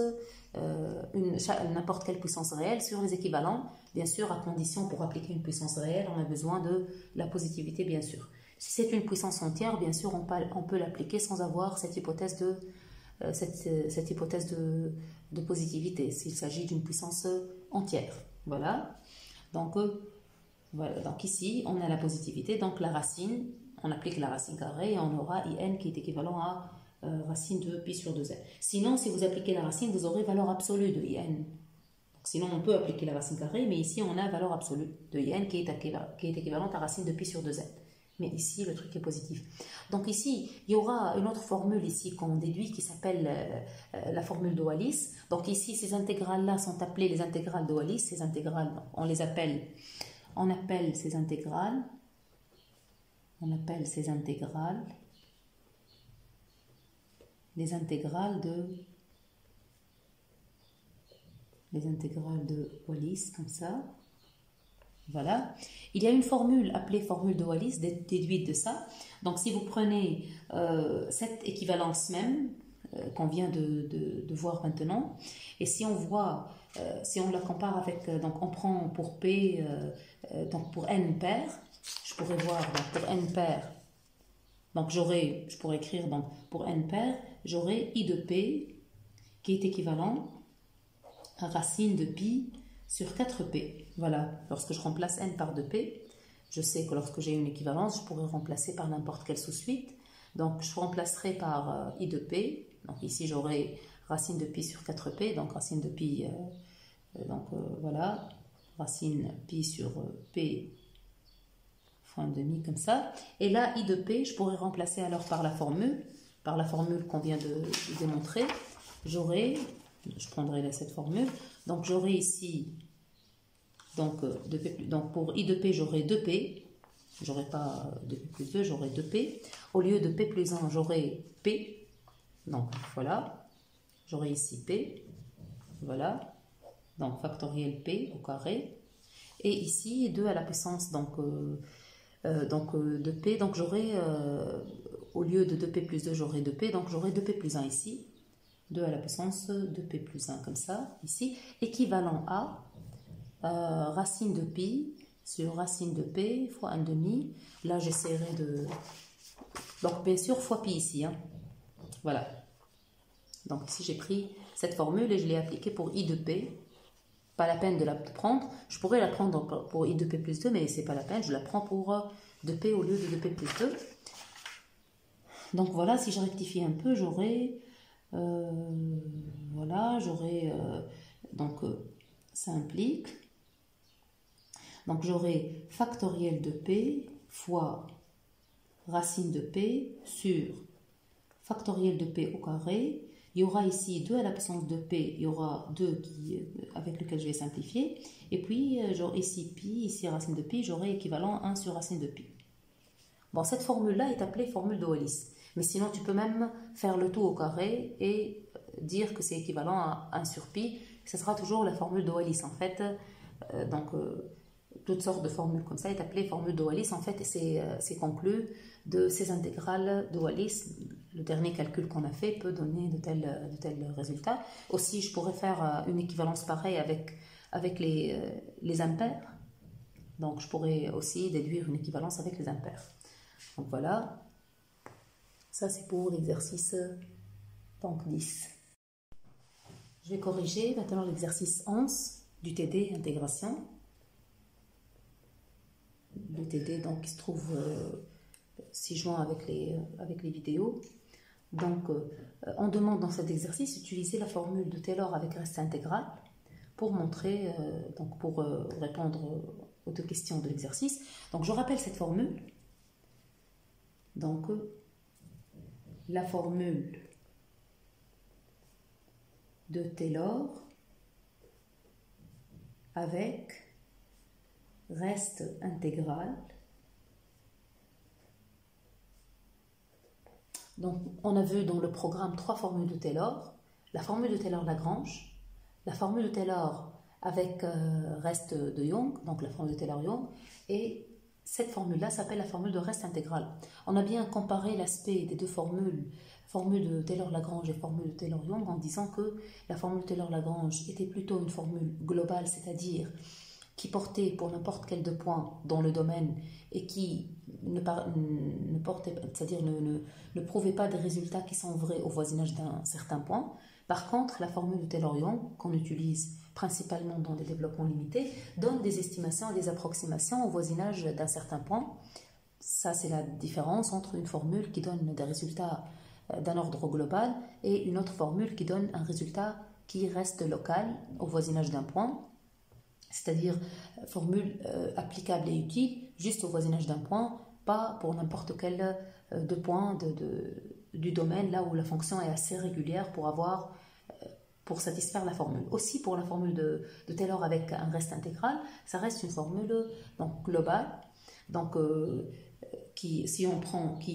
n'importe quelle puissance réelle sur les équivalents. Bien sûr, à condition, pour appliquer une puissance réelle, on a besoin de la positivité, bien sûr. Si c'est une puissance entière, bien sûr, on peut l'appliquer sans avoir cette hypothèse de positivité, s'il s'agit d'une puissance entière. Voilà. Donc ici, on a la positivité, donc la racine. On applique la racine carrée et on aura IN qui est équivalent à racine de pi sur 2n. Sinon, si vous appliquez la racine, vous aurez valeur absolue de IN. Donc, sinon, on peut appliquer la racine carrée, mais ici, on a valeur absolue de IN qui est équivalente à racine de pi sur 2n. Mais ici, le truc est positif. Donc ici, il y aura une autre formule ici qu'on déduit qui s'appelle la formule de Wallis. Donc ici, ces intégrales-là sont appelées les intégrales de Wallis. Ces intégrales, on appelle ces intégrales les intégrales de Wallis, comme ça. Voilà. Il y a une formule appelée formule de Wallis déduite de ça. Donc si vous prenez cette équivalence même qu'on vient de voir maintenant, et si on voit, si on la compare avec, donc on prend pour P, donc pour n pair, je pourrais voir donc pour n pair, donc je pourrais écrire donc pour n pair, j'aurai I de P qui est équivalent à racine de pi sur 4p. Voilà, lorsque je remplace n par 2p, je sais que lorsque j'ai une équivalence, je pourrais remplacer par n'importe quelle sous-suite. Donc je remplacerai par I de p, donc ici j'aurai racine de pi sur 4p, donc racine de pi, voilà, racine pi sur p fois 1/2 comme ça. Et là, I de p, je pourrais remplacer alors par la formule qu'on vient de démontrer. J'aurai je prendrai cette formule. Donc j'aurai ici, donc, donc pour I de P, j'aurai 2P. J'aurai pas 2P plus 2, j'aurai 2P. Au lieu de P plus 1, j'aurai P. Donc voilà. J'aurai ici P. Voilà. Donc factoriel P au carré. Et ici, 2 à la puissance de P. Donc j'aurai, au lieu de 2P plus 2, j'aurai 2P. Donc j'aurai 2P plus 1 ici. 2 à la puissance de P plus 1, comme ça, ici. Équivalent à racine de pi sur racine de P fois 1 demi. Là, j'essaierai de... Donc, bien sûr, fois pi ici. Hein. Voilà. Donc, ici, j'ai pris cette formule et je l'ai appliquée pour I de P. Pas la peine de la prendre. Je pourrais la prendre pour I de P plus 2, mais c'est pas la peine. Je la prends pour 2P au lieu de 2P plus 2. Donc, voilà, si je rectifie un peu, j'aurai... voilà, j'aurai... donc, ça implique... Donc, j'aurai factoriel de P fois racine de P sur factoriel de P au carré. Il y aura ici 2 à la puissance de P, il y aura 2 avec lequel je vais simplifier. Et puis, j'aurai ici pi, ici racine de pi, j'aurai équivalent 1 sur racine de pi. Bon, cette formule-là est appelée formule de Wallis. Mais sinon, tu peux même faire le tout au carré et dire que c'est équivalent à 1 sur pi. Ce sera toujours la formule de Wallis, en fait. Toutes sortes de formules comme ça est appelée formule de Wallis. En fait, c'est conclu de ces intégrales de Wallis. Le dernier calcul qu'on a fait peut donner de tels résultats. Aussi, je pourrais faire une équivalence pareille avec les impairs. Donc, je pourrais aussi déduire une équivalence avec les impairs. Donc, voilà. Ça, c'est pour l'exercice 10. Je vais corriger maintenant l'exercice 11 du TD intégration. Le TD donc, qui se trouve 6 juin avec les vidéos. Donc, on demande dans cet exercice d'utiliser la formule de Taylor avec reste intégral pour montrer, donc pour répondre aux 2 questions de l'exercice. Donc, je rappelle cette formule. Donc, la formule de Taylor avec reste intégral. Donc, on a vu dans le programme 3 formules de Taylor. La formule de Taylor-Lagrange, la formule de Taylor avec reste de Young, donc la formule de Taylor-Young, et cette formule-là s'appelle la formule de reste intégral. On a bien comparé l'aspect des 2 formules, formule de Taylor-Lagrange et formule de Taylor-Young, en disant que la formule de Taylor-Lagrange était plutôt une formule globale, c'est-à-dire qui portait pour n'importe quel 2 points dans le domaine et qui ne prouvait pas des résultats qui sont vrais au voisinage d'un certain point. Par contre, la formule de Taylor-Young, qu'on utilise principalement dans des développements limités, donne des estimations et des approximations au voisinage d'un certain point. Ça, c'est la différence entre une formule qui donne des résultats d'un ordre global et une autre formule qui donne un résultat qui reste local au voisinage d'un point. C'est-à-dire formule applicable et utile juste au voisinage d'un point, pas pour n'importe quel 2 points du domaine, là où la fonction est assez régulière pour satisfaire la formule. Aussi pour la formule de Taylor avec un reste intégral, ça reste une formule donc, globale, donc, qui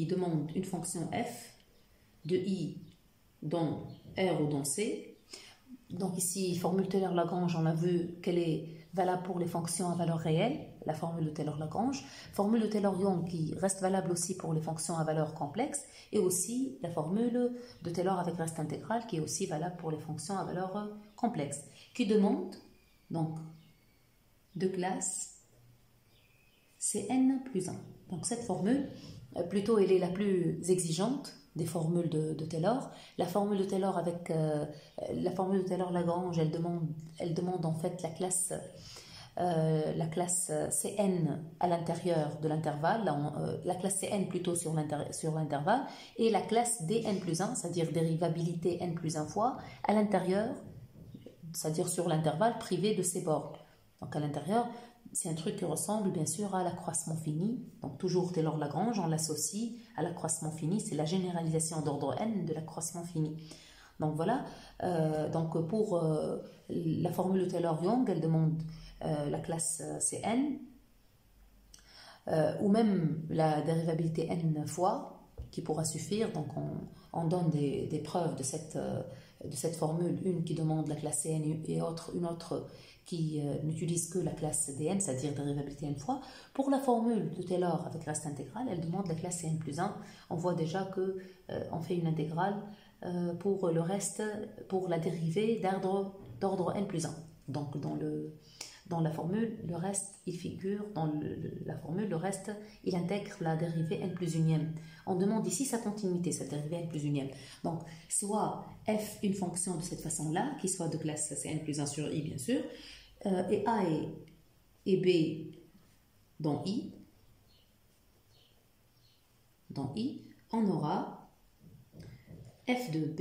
demande une fonction f de i dans R ou dans C. Donc ici, formule Taylor-Lagrange, on a vu qu'elle est valable pour les fonctions à valeur réelle, la formule de Taylor-Lagrange. Formule de Taylor-Young qui reste valable aussi pour les fonctions à valeur complexe. Et aussi la formule de Taylor avec reste intégral qui est aussi valable pour les fonctions à valeur complexe. Qui demande donc de classe Cn plus 1. Donc cette formule, plutôt elle est la plus exigeante des formules de Taylor. La formule de Taylor avec la formule de Taylor-Lagrange, elle demande en fait la classe Cn à l'intérieur de l'intervalle, la classe Cn plutôt sur l'intervalle, et la classe Dn plus 1, c'est-à-dire dérivabilité n plus 1 fois, à l'intérieur, c'est-à-dire sur l'intervalle privé de ces bornes. Donc à l'intérieur, c'est un truc qui ressemble bien sûr à l'accroissement fini. Donc toujours Taylor-Lagrange, on l'associe à l'accroissement fini. C'est la généralisation d'ordre n de l'accroissement fini. Donc voilà, donc pour la formule de Taylor-Young, elle demande la classe Cn, ou même la dérivabilité n fois, qui pourra suffire. Donc on donne des preuves de cette formule, une qui demande la classe Cn et une autre qui n'utilise que la classe Dn, c'est-à-dire dérivabilité n fois. Pour la formule de Taylor avec reste intégrale, elle demande la classe Cn plus 1. On voit déjà que on fait une intégrale pour le reste, pour la dérivée d'ordre n plus 1. Donc dans la formule, le reste, il figure, dans la formule, le reste, il intègre la dérivée n plus unième. On demande ici sa continuité, cette dérivée n plus unième. Donc, soit f, une fonction de cette façon-là, qui soit de classe Cn plus 1 sur i, bien sûr, et a et b dans i, on aura f de b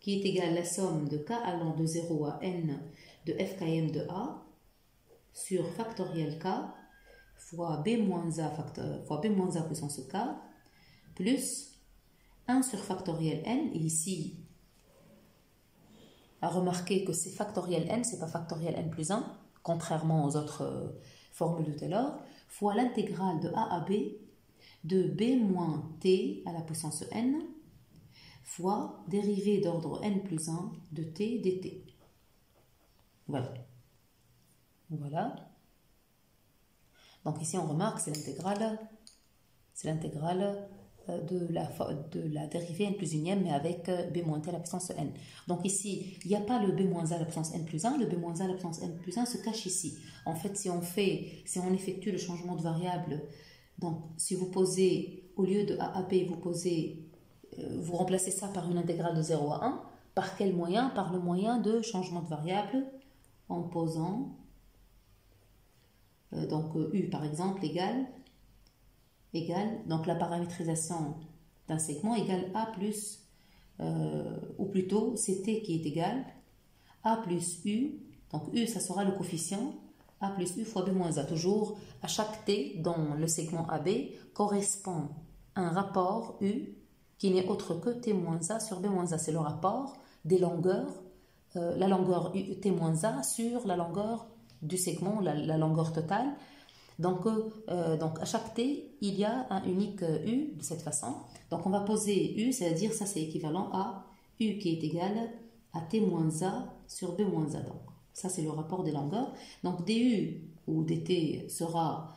qui est égal à la somme de k allant de 0 à n de f km de a sur factoriel k fois b moins a puissance k plus 1 sur factoriel n. Et ici, à remarquer que c'est factoriel n, c'est pas factoriel n plus 1, contrairement aux autres formules de Taylor, fois l'intégrale de a à b de b moins t à la puissance n fois dérivée d'ordre n plus 1 de t dt. Voilà. Voilà. Donc ici on remarque c'est l'intégrale de la dérivée n plus unième, mais avec b moins t à la puissance n. Donc ici, il n'y a pas le b moins a à la puissance n plus 1, le b moins a à la puissance n plus 1 se cache ici. En fait, si on effectue le changement de variable, donc si vous posez, au lieu de a à b, vous remplacez ça par une intégrale de 0 à 1, par quel moyen? Par le moyen de changement de variable, en posant, donc u par exemple égale, donc la paramétrisation d'un segment égale a plus, ou plutôt c'est t qui est égal a plus u, donc u ça sera le coefficient a plus u fois b moins a. Toujours à chaque t dans le segment AB correspond un rapport u qui n'est autre que t moins a sur b moins a. C'est le rapport des longueurs, la longueur t moins a sur la longueur du segment, la longueur totale. Donc à chaque t, il y a un unique u de cette façon. Donc on va poser u, c'est-à-dire ça c'est équivalent à u qui est égal à t moins a sur b moins a. Donc ça c'est le rapport des longueurs. Donc du ou dt sera,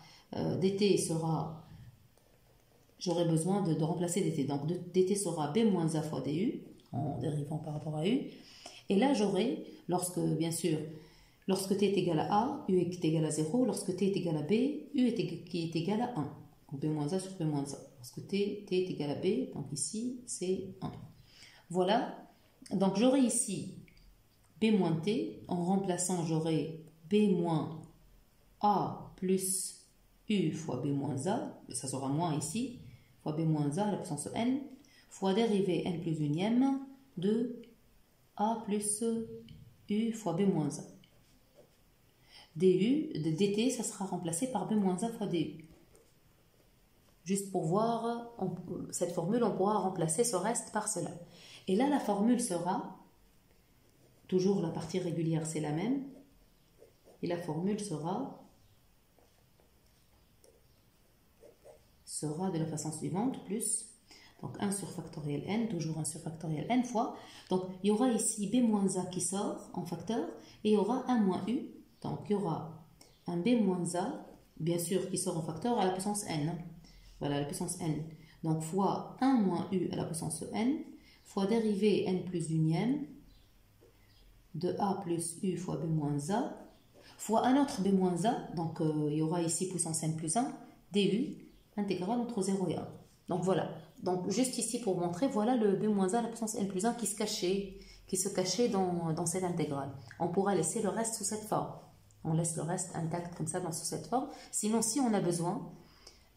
j'aurai besoin de remplacer dt. Donc dt sera b moins a fois du en dérivant par rapport à u. Et là j'aurai, bien sûr, lorsque t est égal à a, u est égal à 0. Lorsque t est égal à b, u qui est égal à 1. Donc b moins a sur b moins a. Lorsque t est égal à b, donc ici c'est 1. Voilà. Donc j'aurai ici b moins t. En remplaçant, j'aurai b moins a plus u fois b moins a. Ça sera moins ici. Fois b moins a à la puissance n. Fois dérivée n plus unième de a plus u fois b moins a. dt, ça sera remplacé par b moins a fois du. Juste pour voir, cette formule, on pourra remplacer ce reste par cela. Et là, la formule sera, toujours la partie régulière, c'est la même. Et la formule sera de la façon suivante, plus, donc 1 sur factoriel n, toujours 1 sur factoriel n fois. Donc, il y aura ici b moins a qui sort en facteur, et il y aura 1 moins u. Donc, il y aura un b moins a, bien sûr, qui sort en facteur à la puissance n. Voilà, la puissance n. Donc, fois 1 moins u à la puissance n, fois dérivée n plus unième de a plus u fois b moins a, fois un autre b moins a, donc il y aura ici puissance n plus 1, du, intégrale entre 0 et 1. Donc, voilà. Donc, juste ici pour montrer, voilà le b moins a à la puissance n plus 1 qui se cachait dans cette intégrale. On pourra laisser le reste sous cette forme. On laisse le reste intact comme ça sous cette forme. Sinon, si on a besoin,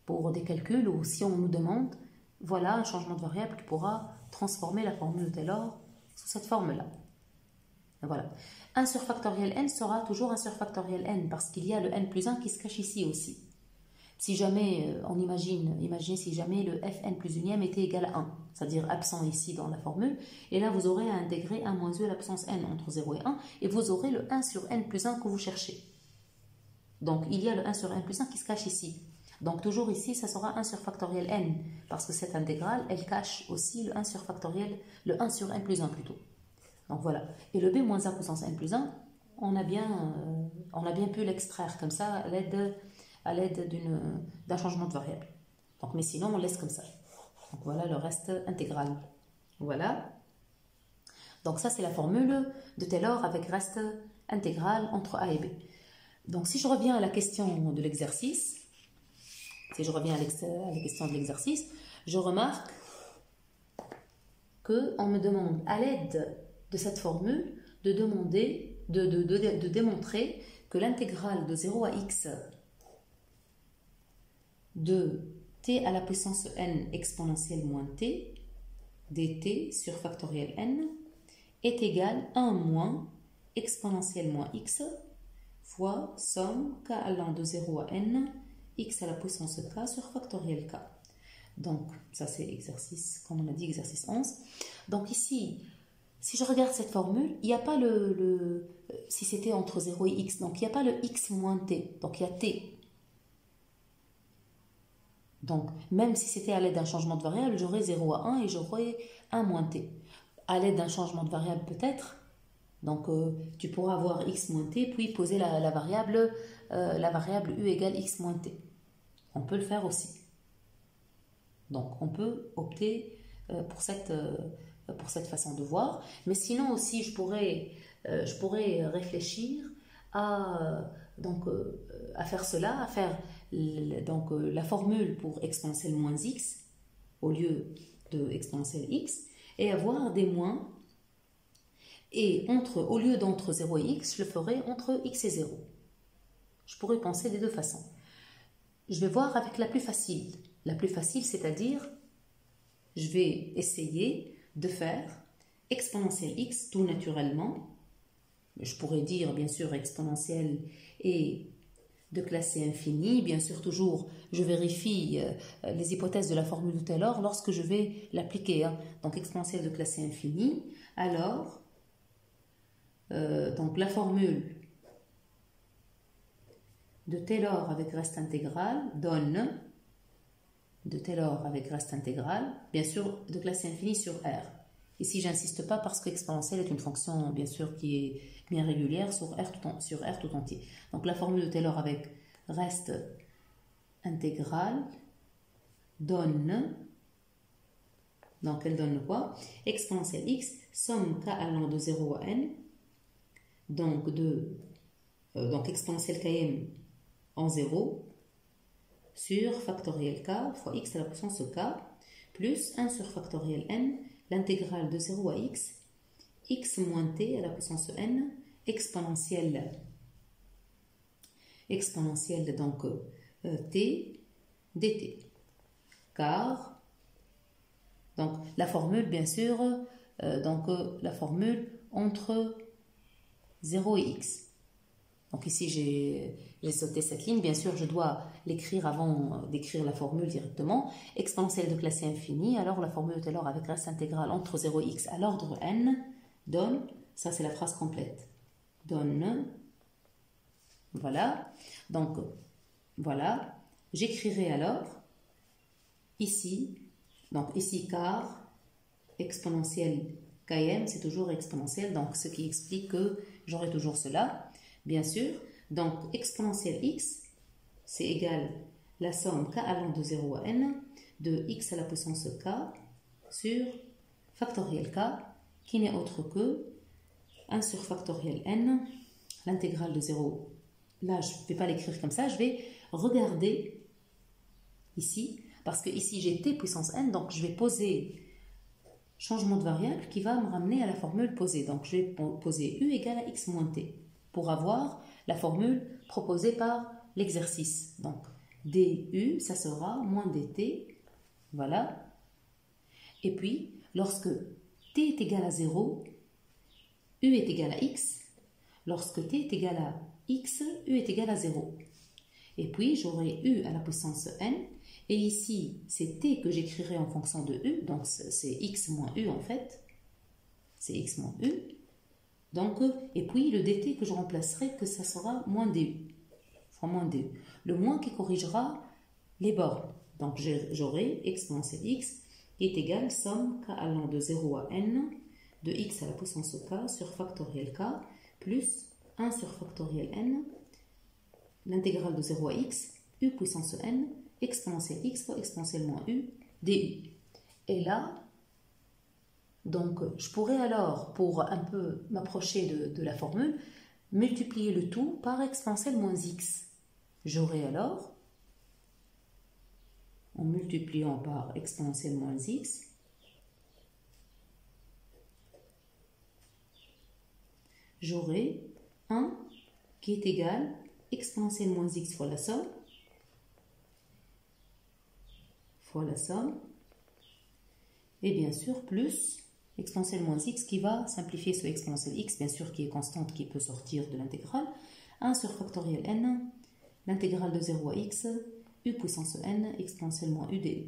pour des calculs ou si on nous demande, voilà un changement de variable qui pourra transformer la formule de Taylor sous cette forme-là. Voilà. 1 sur factoriel n sera toujours 1 sur factoriel n parce qu'il y a le n plus 1 qui se cache ici aussi. Si jamais, imaginez si jamais le fn plus unième était égal à 1, c'est-à-dire absent ici dans la formule, et là vous aurez à intégrer 1 moins e l'absence n entre 0 et 1, et vous aurez le 1 sur n plus 1 que vous cherchez. Donc il y a le 1 sur n plus 1 qui se cache ici. Donc toujours ici, ça sera 1 sur factoriel n, parce que cette intégrale, elle cache aussi le 1 sur factoriel, le 1 sur n plus 1 plutôt. Donc voilà. Et le b moins a puissance n plus 1, on a bien pu l'extraire comme ça à l'aide d'un changement de variable. Donc, mais sinon, on laisse comme ça. Donc voilà le reste intégral. Voilà. Donc ça, c'est la formule de Taylor avec reste intégral entre a et b. Donc si je reviens à la question de l'exercice, je remarque qu'on me demande à l'aide de cette formule de démontrer que l'intégrale de 0 à x de t à la puissance n exponentielle moins t dt sur factoriel n est égale à 1 moins exponentielle moins x fois somme k allant de 0 à n x à la puissance k sur factoriel k. Donc ça c'est exercice, comme on a dit, exercice 11. Donc ici, si je regarde cette formule, il n'y a pas si c'était entre 0 et x, donc il n'y a pas le x moins t, donc il y a t. Donc, même si c'était à l'aide d'un changement de variable, j'aurais 0 à 1 et j'aurais 1 moins t. À l'aide d'un changement de variable peut-être, donc tu pourras avoir x moins t, puis poser la variable u égale x moins t. On peut le faire aussi. Donc, on peut opter pour cette façon de voir. Mais sinon aussi, je pourrais réfléchir à faire cela, à faire la formule pour exponentielle moins x au lieu de exponentielle x et avoir des moins. Et au lieu d'entre 0 et x, je le ferai entre x et 0. Je pourrais penser des deux façons. Je vais voir avec la plus facile. La plus facile, c'est-à-dire, je vais essayer de faire exponentielle x tout naturellement. Je pourrais dire, bien sûr, exponentielle et de classe C infinie. Bien sûr, toujours, je vérifie les hypothèses de la formule de Taylor lorsque je vais l'appliquer. Donc, exponentielle de classe C infinie. Alors, donc la formule de Taylor avec reste intégral donne de Taylor avec reste intégral, bien sûr, de classe infinie sur R. Ici, j'insiste pas parce que exponentielle est une fonction, bien sûr, qui est bien régulière sur R tout entier. Donc, la formule de Taylor avec reste intégral donne, donc elle donne quoi? Exponentielle x, somme k allant de 0 à n, donc exponentielle km en 0, sur factoriel k fois x à la puissance k, plus 1 sur factoriel n, l'intégrale de 0 à x moins t à la puissance n, exponentielle donc t dt. Car, donc la formule, bien sûr, la formule entre 0 et x. Donc ici, j'ai sauté cette ligne. Bien sûr, je dois l'écrire avant d'écrire la formule directement. Exponentielle de classe infinie. Alors, la formule de Taylor avec reste intégral entre 0 et x à l'ordre n donne, ça c'est la phrase complète, donne, voilà. Donc, voilà. J'écrirai alors ici, car exponentielle km, c'est toujours exponentielle, donc ce qui explique que j'aurai toujours cela. Bien sûr, donc exponentielle x, c'est égal la somme k allant de 0 à n de x à la puissance k sur factoriel k, qui n'est autre que 1 sur factoriel n, l'intégrale de 0. Là, je ne vais pas l'écrire comme ça, je vais regarder ici, parce que ici j'ai t puissance n, donc je vais poser changement de variable qui va me ramener à la formule posée. Donc je vais poser u égale à x moins t pour avoir la formule proposée par l'exercice. Donc du, ça sera moins dt, voilà. Et puis, lorsque t est égal à 0, u est égal à x. Lorsque t est égal à x, u est égal à 0. Et puis, j'aurai u à la puissance n. Et ici, c'est t que j'écrirai en fonction de u. Donc, c'est x moins u en fait. C'est x moins u. Donc, et puis, le dt que je remplacerai, que ça sera moins du. Enfin, moins du. Le moins qui corrigera les bornes. Donc, j'aurai exponentielle x qui est égal somme k allant de 0 à n de x à la puissance k sur factoriel k plus 1 sur factoriel n, l'intégrale de 0 à x, u puissance n, exponentielle x fois exponentielle moins u, du. Et là, donc, je pourrais alors, pour un peu m'approcher de la formule, multiplier le tout par exponentielle moins x. J'aurai alors, en multipliant par exponentielle moins x, j'aurai 1 qui est égal exponentielle moins x fois la somme, et bien sûr plus exponentielle moins x qui va simplifier ce exponentielle x, bien sûr qui est constante, qui peut sortir de l'intégrale, 1 sur factoriel n, l'intégrale de 0 à x, u puissance n, exponentielle moins u du.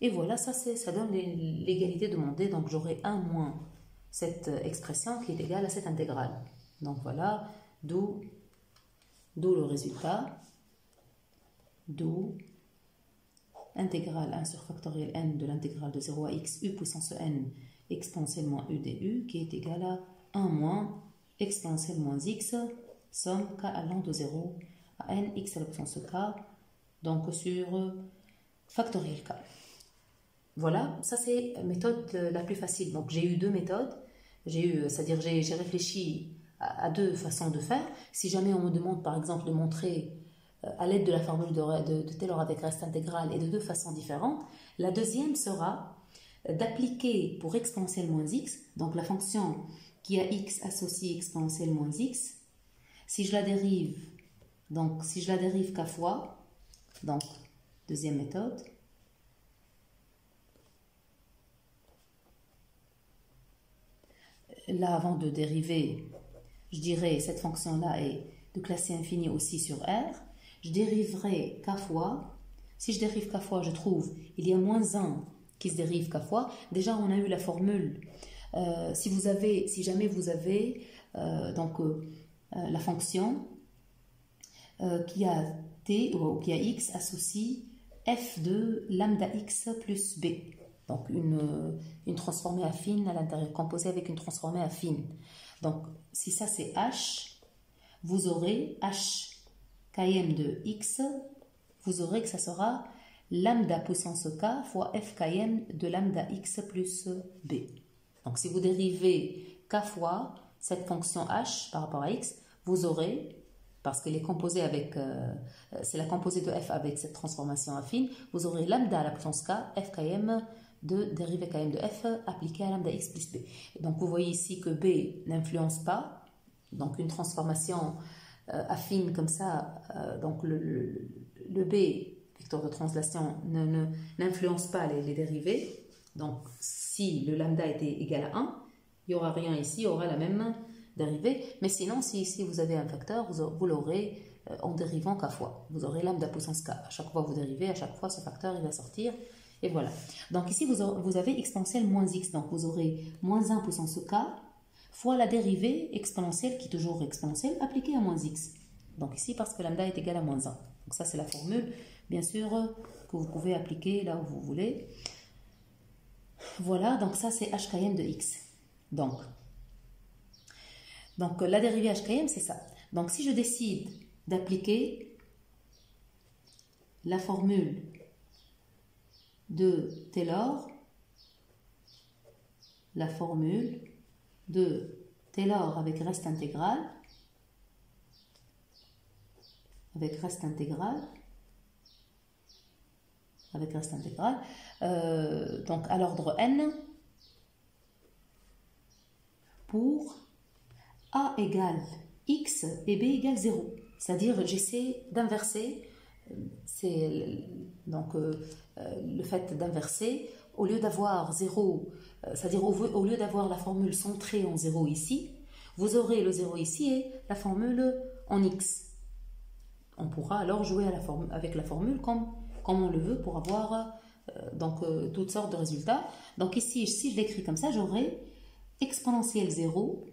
Et voilà, ça donne l'égalité demandée, donc j'aurai 1 moins cette expression qui est égale à cette intégrale. Donc voilà, d'où le résultat, d'où intégrale 1 sur factoriel n de l'intégrale de 0 à x, u puissance n, exponentielle moins u du, qui est égal à 1 moins exponentielle moins x, somme k allant de 0 à n, x à la puissance k, donc sur factoriel k. Voilà, ça c'est la méthode la plus facile. Donc j'ai eu deux méthodes, c'est-à-dire j'ai réfléchi à deux façons de faire. Si jamais on me demande par exemple de montrer à l'aide de la formule de Taylor avec reste intégrale et de deux façons différentes, la deuxième sera d'appliquer pour exponentielle moins x, donc la fonction qui a x associée exponentielle moins x, si je la dérive k fois, donc deuxième méthode, là avant de dériver, je dirais cette fonction-là est de classe infinie aussi sur R, je dériverai k fois, si je dérive k fois, je trouve il y a moins 1 qui se dérive k fois. Déjà on a eu la formule, si jamais vous avez la fonction qui a t ou qui a x associe f de lambda x plus b. Donc une transformée affine à l'intérieur, composée avec une transformée affine. Donc si ça c'est h, vous aurez h km de x, vous aurez que ça sera lambda puissance k fois f km de lambda x plus b. Donc si vous dérivez k fois cette fonction h par rapport à x, vous aurez, parce qu'elle est composée avec, c'est la composée de f avec cette transformation affine, vous aurez lambda à la puissance k, f km de dérivée km de f appliquée à lambda x plus b. Donc vous voyez ici que b n'influence pas, donc une transformation affine comme ça, donc le b, vecteur de translation, n'influence pas les dérivées. Donc si le lambda était égal à 1, il n'y aura rien ici, il y aura la même dérivée. Mais sinon, si vous avez un facteur, vous l'aurez en dérivant k fois. Vous aurez lambda puissance k. À chaque fois vous dérivez, à chaque fois ce facteur il va sortir. Et voilà. Donc ici, vous avez exponentielle moins x. Donc vous aurez moins 1 puissance k fois la dérivée exponentielle, qui est toujours exponentielle, appliquée à moins x. Donc ici, parce que lambda est égal à moins 1. Donc ça, c'est la formule, bien sûr, que vous pouvez appliquer là où vous voulez. Voilà, donc ça, c'est hkm de x. Donc la dérivée hkm, c'est ça. Donc si je décide d'appliquer la formule de Taylor, avec reste intégrale, donc à l'ordre n, pour a égale x et b égale 0. C'est-à-dire j'essaie d'inverser, le fait d'inverser, au lieu d'avoir 0, c'est-à-dire au lieu d'avoir la formule centrée en 0 ici, vous aurez le 0 ici et la formule en x. On pourra alors jouer avec la formule comme on le veut pour avoir toutes sortes de résultats. Donc ici, si je l'écris comme ça, j'aurai exponentielle 0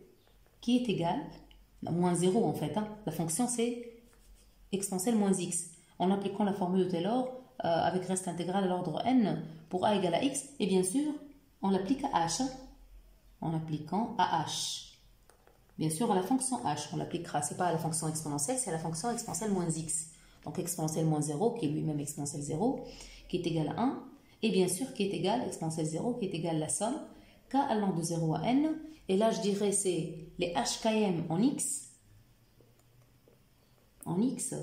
qui est égal, moins 0 en fait, la fonction c'est exponentielle moins x. En appliquant la formule de Taylor avec reste intégral à l'ordre n pour a égale à x, et bien sûr, on l'applique à h, en appliquant à h. Bien sûr, à la fonction h, on l'appliquera, c'est pas à la fonction exponentielle, c'est à la fonction exponentielle moins x. Donc exponentielle moins 0, qui est lui-même exponentielle 0, qui est égal à 1, et bien sûr qui est égal, exponentielle 0, qui est égal à la somme, k allant de 0 à n, et là je dirais c'est les hkm en x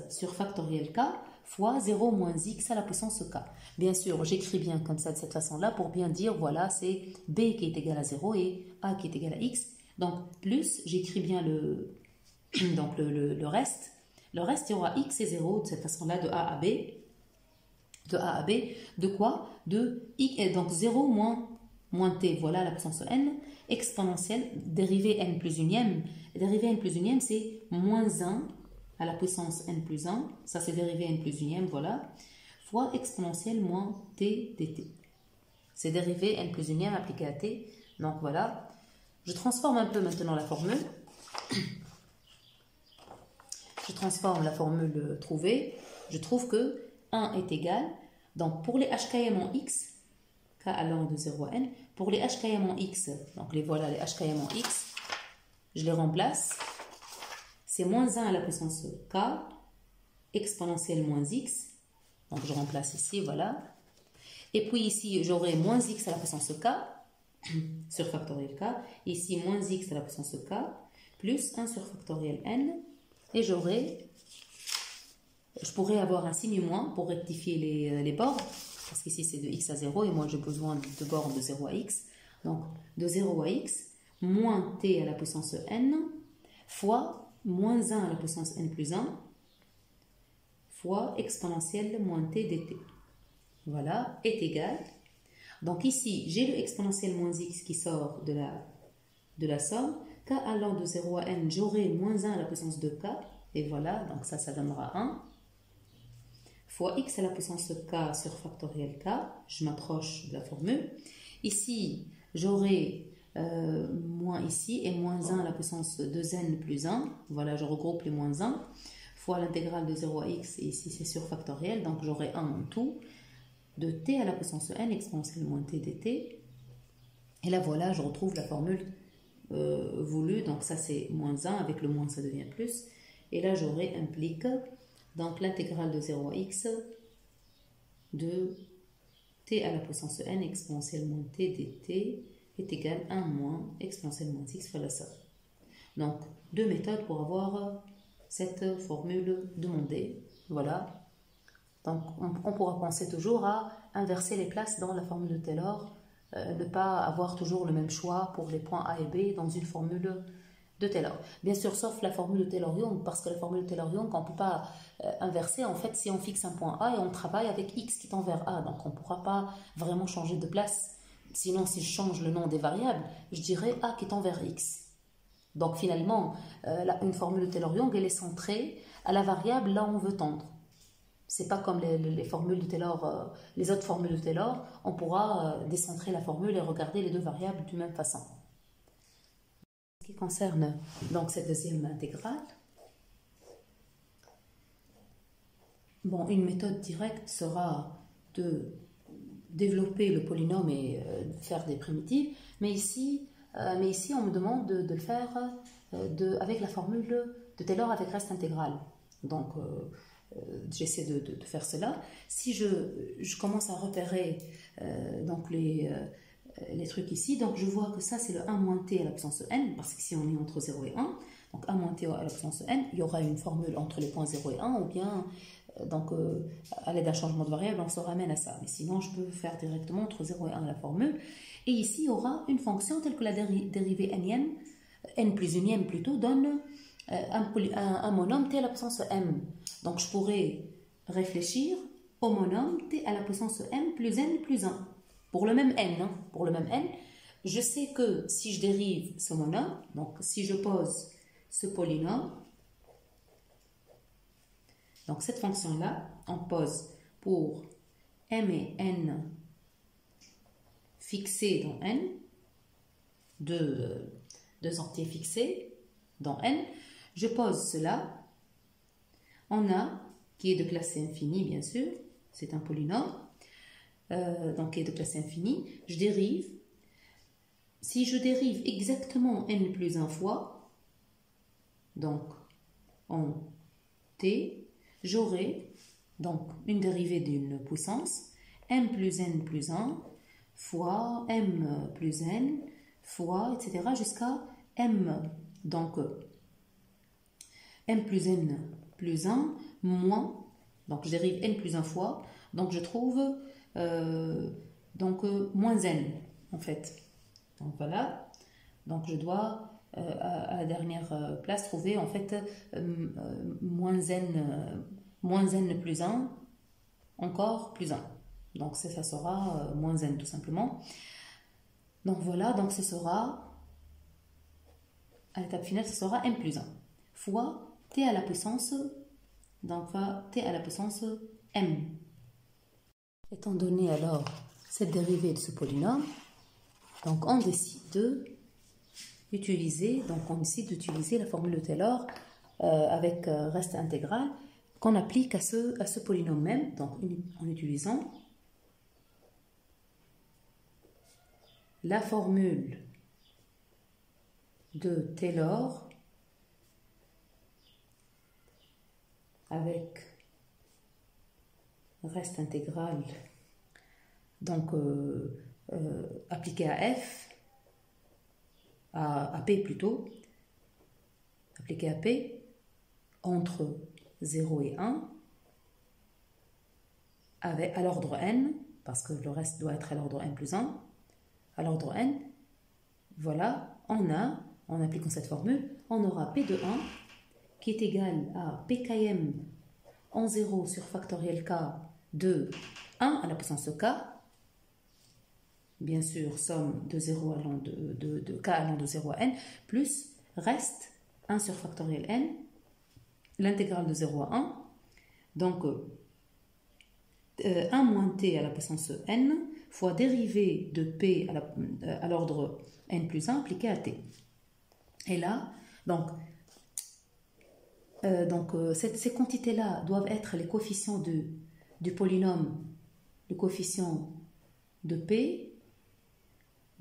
sur factoriel k, fois 0 moins x à la puissance k. Bien sûr, j'écris bien comme ça, de cette façon-là, pour bien dire, voilà, c'est b qui est égal à 0 et a qui est égal à x. Donc, plus, j'écris bien le reste. Le reste, il y aura x et 0, de cette façon-là, de a à b. De a à b, de quoi? De x, donc 0 moins t, voilà la puissance n, exponentielle, dérivée n plus unième. Dérivée n plus unième, c'est moins 1 à la puissance n plus 1, ça c'est dérivée n plus unième, voilà, fois exponentielle moins t dt. C'est dérivée n plus unième appliquée à t, donc voilà. Je transforme un peu maintenant la formule. Je transforme la formule trouvée. Je trouve que 1 est égal, donc pour les hkm en x, k allant de 0 à n, pour les hkm en x, donc voilà les hkm en x, je les remplace. C'est moins 1 à la puissance k, exponentielle moins x. Donc je remplace ici, voilà. Et puis ici, j'aurai moins x à la puissance k, sur factoriel k. Ici, moins x à la puissance k, plus 1 sur factoriel n. Et je pourrais avoir un signe moins pour rectifier les bornes. Parce qu'ici, c'est de x à 0 et moi, j'ai besoin de bornes de 0 à x. Donc, de 0 à x, moins t à la puissance n, fois moins 1 à la puissance n plus 1 fois exponentielle moins t dt. Voilà, est égal. Donc ici, j'ai le exponentielle moins x qui sort de la somme. K allant de 0 à n, j'aurai moins 1 à la puissance de k. Et voilà, donc ça donnera 1. Fois x à la puissance k sur factoriel k. Je m'approche de la formule. Ici, j'aurai moins ici et moins 1 à la puissance de 2n plus 1, voilà je regroupe les moins 1, fois l'intégrale de 0 à x, et ici c'est sur factoriel, donc j'aurai 1 en tout, de t à la puissance n exponentielle moins t dt, et là voilà je retrouve la formule voulue, donc ça c'est moins 1, avec le moins ça devient plus, et là j'aurai implique, donc l'intégrale de 0 à x de t à la puissance n exponentielle moins t dt, est égal à 1 moins exponentielle moins x fois la somme. Donc, deux méthodes pour avoir cette formule demandée. Voilà. Donc, on pourra penser toujours à inverser les places dans la formule de Taylor, ne pas avoir toujours le même choix pour les points A et B dans une formule de Taylor. Bien sûr, sauf la formule de Taylor-Young, parce que la formule de Taylor-Young, on ne peut pas inverser. En fait, si on fixe un point A et on travaille avec x qui tend vers A, donc on ne pourra pas vraiment changer de place. Sinon, si je change le nom des variables, je dirais A qui tend vers x. Donc finalement, une formule de Taylor-Young, elle est centrée à la variable là où on veut tendre. C'est pas comme les formules de Taylor, les autres formules de Taylor, on pourra décentrer la formule et regarder les deux variables d'une même façon. En ce qui concerne donc cette deuxième intégrale, bon, une méthode directe sera de développer le polynôme et faire des primitives, mais ici on me demande de le faire avec la formule de Taylor avec reste intégral. Donc j'essaie de faire cela. Si je commence à repérer donc les trucs ici, donc je vois que ça c'est le 1 moins t à la puissance n, parce que si on est entre 0 et 1, donc 1 moins t à la puissance n, il y aura une formule entre les points 0 et 1, ou bien donc à l'aide d'un changement de variable, on se ramène à ça. Mais sinon, je peux faire directement entre 0 et 1 la formule. Et ici, il y aura une fonction telle que la dérivée n plus unième plutôt, donne un monôme t à la puissance m. Donc, je pourrais réfléchir au monôme t à la puissance m plus n plus 1. Pour le même n, pour le même n, je sais que si je dérive ce monôme, donc si je pose ce polynôme, Donc cette fonction-là, on pose pour m et n fixés dans n, deux entiers fixés dans n, je pose cela en A, qui est de classe infinie, bien sûr, c'est un polynôme, donc qui est de classe infinie. Je dérive. Si je dérive exactement n plus 1 fois, donc en t, j'aurai donc une dérivée d'une puissance m plus n plus 1 fois m plus n fois, etc. jusqu'à m. Donc m plus n plus 1 moins, donc je dérive n plus 1 fois, donc je trouve moins n en fait. Donc voilà, donc je dois à la dernière place trouver en fait moins n plus 1, encore plus 1. Donc ça sera moins n tout simplement. Donc voilà, donc ce sera, à l'étape finale, ce sera m plus 1 fois t à la puissance, donc t à la puissance m. Étant donné alors cette dérivée de ce polynôme, donc on décide d'utiliser la formule de Taylor avec reste intégral qu'on applique à ce polynôme même, donc en utilisant la formule de Taylor avec reste intégral, donc appliqué à f, à p plutôt, appliqué à p entre 0 et 1 à l'ordre n, parce que le reste doit être à l'ordre n plus 1, à l'ordre n. Voilà, en appliquant cette formule, on aura p de 1 qui est égal à pkm en 0 sur factoriel k de 1 à la puissance k, bien sûr, somme de 0 allant de k allant de 0 à n, plus reste 1 sur factoriel n, l'intégrale de 0 à 1, donc 1 moins t à la puissance n fois dérivée de p à l'ordre n plus 1 appliqué à t. Et là, ces quantités-là doivent être les coefficients du polynôme, le coefficient de p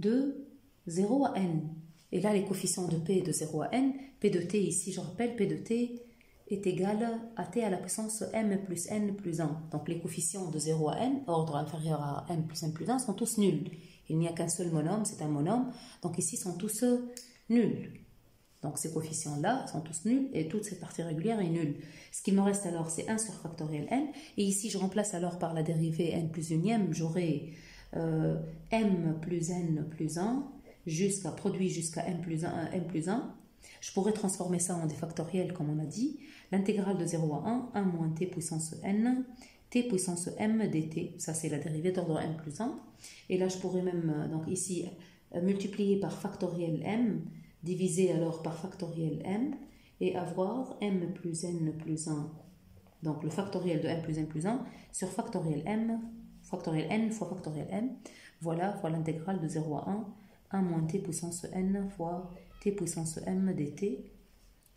de 0 à n. Et là, les coefficients de p de 0 à n, p de t ici, je rappelle, p de t est égal à t à la puissance m plus n plus 1. Donc les coefficients de 0 à n, ordre inférieur à m plus n plus 1, sont tous nuls. Il n'y a qu'un seul monôme, c'est un monôme. Donc ici, sont tous nuls. Donc ces coefficients-là sont tous nuls et toute cette partie régulière est nulle. Ce qu'il me reste alors, c'est 1 sur factoriel n. Et ici, je remplace alors par la dérivée n plus unième, j'aurai m plus n plus 1 jusqu'à produit jusqu'à m plus 1, m plus 1. Je pourrais transformer ça en des factoriels comme on a dit. L'intégrale de 0 à 1, 1 moins t puissance n, t puissance m dt. Ça c'est la dérivée d'ordre m plus 1. Et là je pourrais même, donc ici, multiplier par factoriel m, diviser alors par factoriel m, et avoir m plus n plus 1, donc le factoriel de m plus n plus 1, sur factoriel n fois factoriel m. Voilà l'intégrale de 0 à 1 moins t puissance n fois t puissance m dt.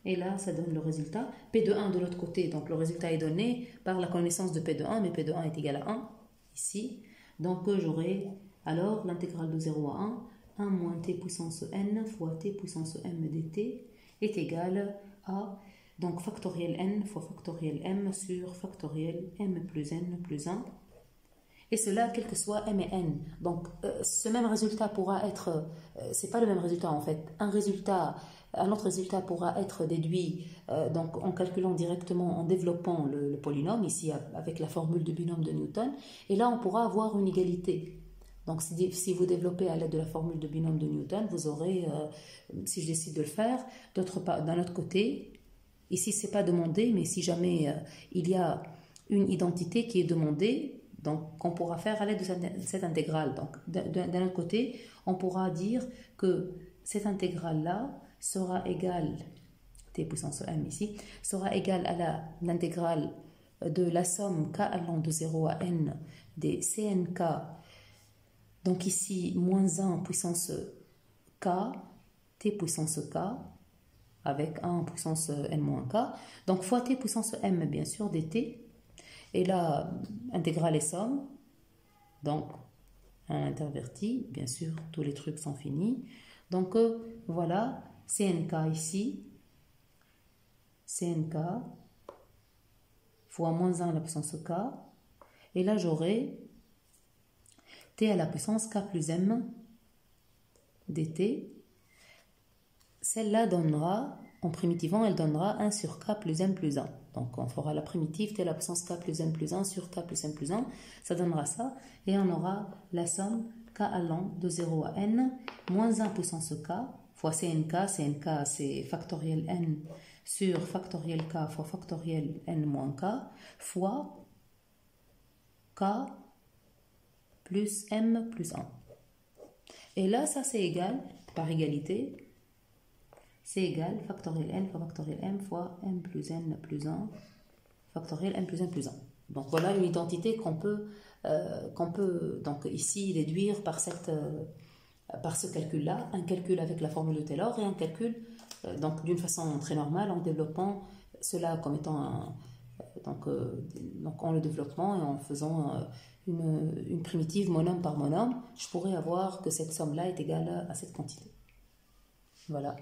Et là, ça donne le résultat. P de 1 de l'autre côté, donc le résultat est donné par la connaissance de P de 1, mais P de 1 est égal à 1, ici. Donc j'aurai alors l'intégrale de 0 à 1 moins t puissance n fois t puissance m dt est égal à donc factoriel n fois factoriel m sur factoriel m plus n plus 1. Et cela, quel que soit m et n. Donc, ce même résultat pourra être... c'est pas le même résultat, en fait. Un autre résultat pourra être déduit donc, en calculant directement, en développant le polynôme, ici, avec la formule du binôme de Newton. Et là, on pourra avoir une égalité. Donc, si vous développez à l'aide de la formule de binôme de Newton, vous aurez, si je décide de le faire, d'un autre côté, ici, c'est pas demandé, mais si jamais il y a une identité qui est demandée, donc qu'on pourra faire à l'aide de cette intégrale. Donc d'un autre côté, on pourra dire que cette intégrale-là sera égale, t puissance m ici, sera égale à l'intégrale de la somme k allant de 0 à n des CNK, donc ici moins 1 puissance k, t puissance k, avec 1 puissance n moins k, donc fois t puissance m, bien sûr, dt, et là, intégrale et somme, donc un interverti, bien sûr, tous les trucs sont finis, donc voilà, CNK ici, CNK, fois moins 1 à la puissance k, et là j'aurai t à la puissance k plus m dt. Celle-là donnera, en primitivant, elle donnera 1 sur k plus m plus 1. Donc on fera la primitive t à la puissance k plus m plus 1 sur k plus m plus 1, ça donnera ça, et on aura la somme k allant de 0 à n, moins 1 puissance k, fois CNK, CNK c'est factoriel n sur factoriel k fois factoriel n moins k, fois k plus m plus 1. Et là, ça c'est égal, par égalité, c'est égal factoriel n fois factoriel m fois m plus n plus 1, factoriel n plus n plus 1. Donc voilà une identité qu'on peut donc ici déduire par ce calcul-là, un calcul avec la formule de Taylor et un calcul donc d'une façon très normale en développant cela comme étant donc en le développement et en faisant une primitive monome par monome, je pourrais avoir que cette somme-là est égale à cette quantité. Voilà.